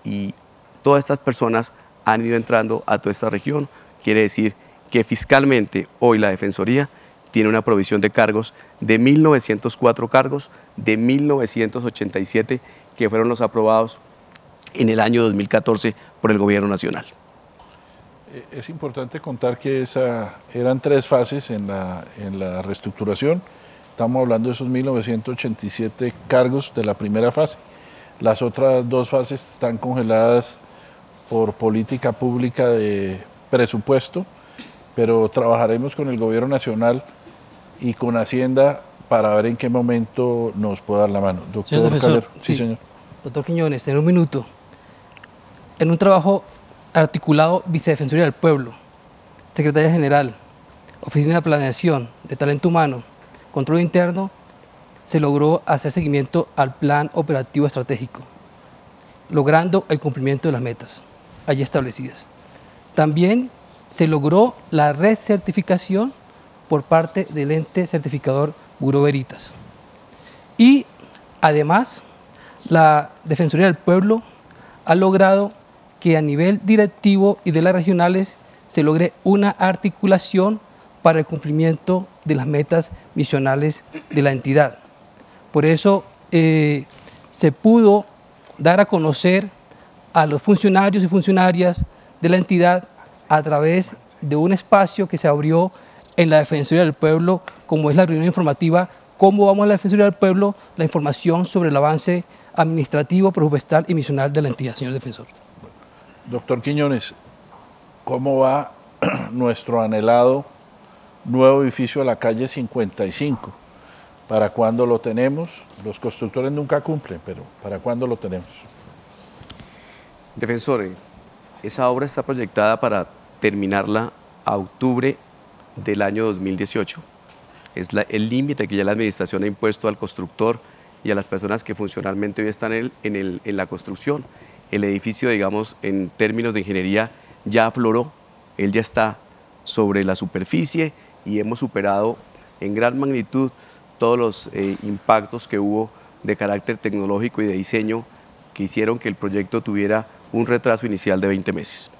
y todas estas personas han ido entrando a toda esta región. Quiere decir que fiscalmente hoy la Defensoría tiene una provisión de cargos de 1.904 cargos, de 1.987 que fueron los aprobados en el año 2014 por el Gobierno Nacional. Es importante contar que eran 3 fases en la reestructuración. Estamos hablando de esos 1.987 cargos de la primera fase. Las otras 2 fases están congeladas por política pública de presupuesto, pero trabajaremos con el Gobierno Nacional y con Hacienda para ver en qué momento nos puede dar la mano. Doctor Calero. Sí, señor. Doctor Quiñones, en un minuto. En un trabajo articulado, Vicedefensoría del Pueblo, Secretaría General, Oficina de Planeación, de Talento Humano, Control Interno, se logró hacer seguimiento al Plan Operativo Estratégico, logrando el cumplimiento de las metas allí establecidas. También se logró la recertificación por parte del ente certificador Bureau Veritas. Y además, la Defensoría del Pueblo ha logrado que a nivel directivo y de las regionales se logre una articulación para el cumplimiento de las metas misionales de la entidad. Por eso se pudo dar a conocer a los funcionarios y funcionarias de la entidad a través de un espacio que se abrió en la Defensoría del Pueblo, como es la reunión informativa, cómo vamos a la Defensoría del Pueblo, la información sobre el avance administrativo, presupuestal y misional de la entidad, señor defensor. Doctor Quiñones, ¿cómo va nuestro anhelado nuevo edificio de la calle 55? ¿Para cuándo lo tenemos? Los constructores nunca cumplen, pero ¿para cuándo lo tenemos? Defensor, esa obra está proyectada para terminarla a octubre del año 2018. Es el límite que ya la administración ha impuesto al constructor y a las personas que funcionalmente hoy están en la construcción. El edificio, digamos, en términos de ingeniería, ya afloró, él ya está sobre la superficie y hemos superado en gran magnitud todos los impactos que hubo de carácter tecnológico y de diseño que hicieron que el proyecto tuviera un retraso inicial de 20 meses.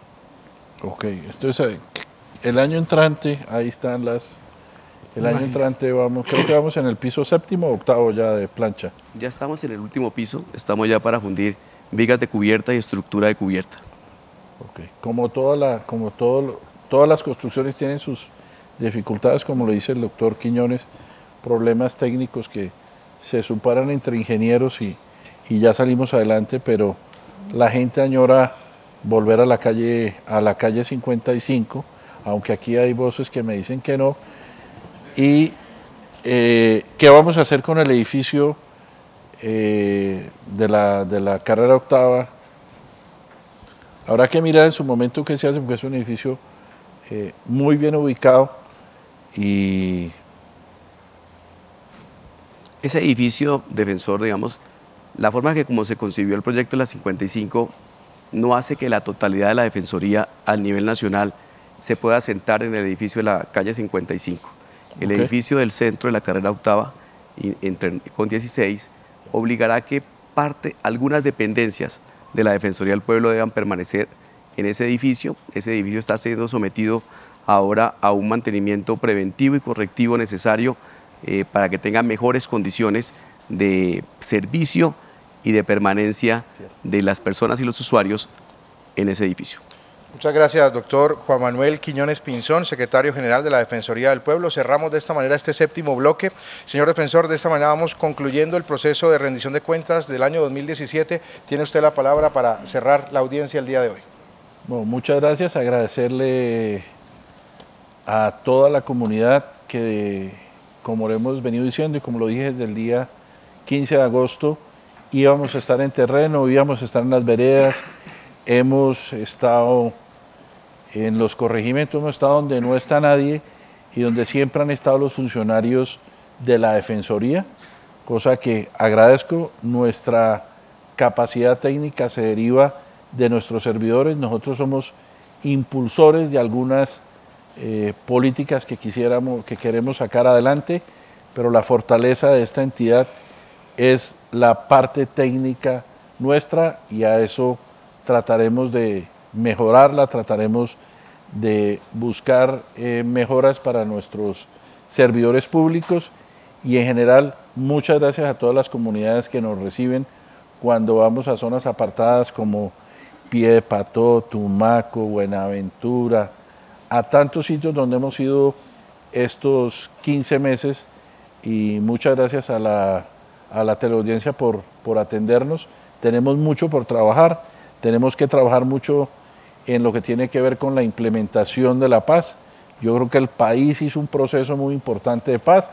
Ok, entonces el año entrante, ahí están las... El año entrante vamos, creo que vamos en el piso 7º o 8º ya de plancha. Ya estamos en el último piso, estamos ya para fundir vigas de cubierta y estructura de cubierta. Ok, todas las construcciones tienen sus dificultades, como lo dice el doctor Quiñones, problemas técnicos que se superan entre ingenieros y ya salimos adelante, pero la gente añora volver a la calle 55, aunque aquí hay voces que me dicen que no. ¿Y qué vamos a hacer con el edificio de la carrera octava? Habrá que mirar en su momento qué se hace, porque es un edificio muy bien ubicado. Y ese edificio, defensor, digamos, la forma que como se concibió el proyecto de la 55 no hace que la totalidad de la defensoría al nivel nacional se pueda asentar en el edificio de la calle 55. El edificio del centro de la carrera octava con 16 obligará a que algunas dependencias de la Defensoría del Pueblo deban permanecer en ese edificio. Ese edificio está siendo sometido ahora a un mantenimiento preventivo y correctivo necesario para que tenga mejores condiciones de servicio y de permanencia de las personas y los usuarios en ese edificio. Muchas gracias, doctor Juan Manuel Quiñones Pinzón, secretario general de la Defensoría del Pueblo. Cerramos de esta manera este 7º bloque. Señor defensor, de esta manera vamos concluyendo el proceso de rendición de cuentas del año 2017. Tiene usted la palabra para cerrar la audiencia el día de hoy. Bueno, muchas gracias, agradecerle a toda la comunidad que, como lo hemos venido diciendo y como lo dije desde el día 15 de agosto, íbamos a estar en terreno, íbamos a estar en las veredas, hemos estado en los corregimientos, hemos estado donde no está nadie y donde siempre han estado los funcionarios de la Defensoría, cosa que agradezco. Nuestra capacidad técnica se deriva de nuestros servidores. Nosotros somos impulsores de algunas políticas que queremos sacar adelante, pero la fortaleza de esta entidad es la parte técnica nuestra y a eso trataremos de mejorarla, trataremos de buscar mejoras para nuestros servidores públicos y en general muchas gracias a todas las comunidades que nos reciben cuando vamos a zonas apartadas como Piedepató, Tumaco, Buenaventura, a tantos sitios donde hemos ido estos 15 meses y muchas gracias a la teleaudiencia por atendernos. Tenemos mucho por trabajar, tenemos que trabajar mucho en lo que tiene que ver con la implementación de la paz. Yo creo que el país hizo un proceso muy importante de paz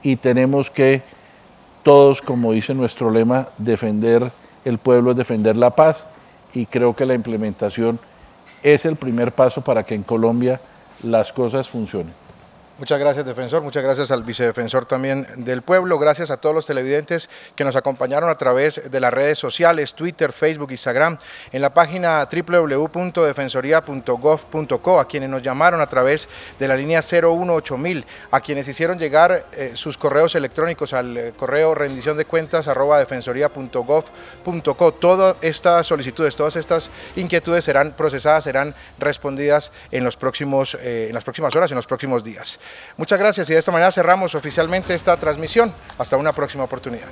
y tenemos que todos, como dice nuestro lema, defender el pueblo es defender la paz y creo que la implementación es el primer paso para que en Colombia las cosas funcionen. Muchas gracias, defensor. Muchas gracias al vicedefensor también del pueblo. Gracias a todos los televidentes que nos acompañaron a través de las redes sociales, Twitter, Facebook, Instagram, en la página www.defensoría.gov.co, a quienes nos llamaron a través de la línea 018.000, a quienes hicieron llegar sus correos electrónicos al correo rendiciondecuentas@defensoría.gov.co. Todas estas solicitudes, todas estas inquietudes serán procesadas, serán respondidas en las próximas horas, en los próximos días. Muchas gracias y de esta manera cerramos oficialmente esta transmisión. Hasta una próxima oportunidad.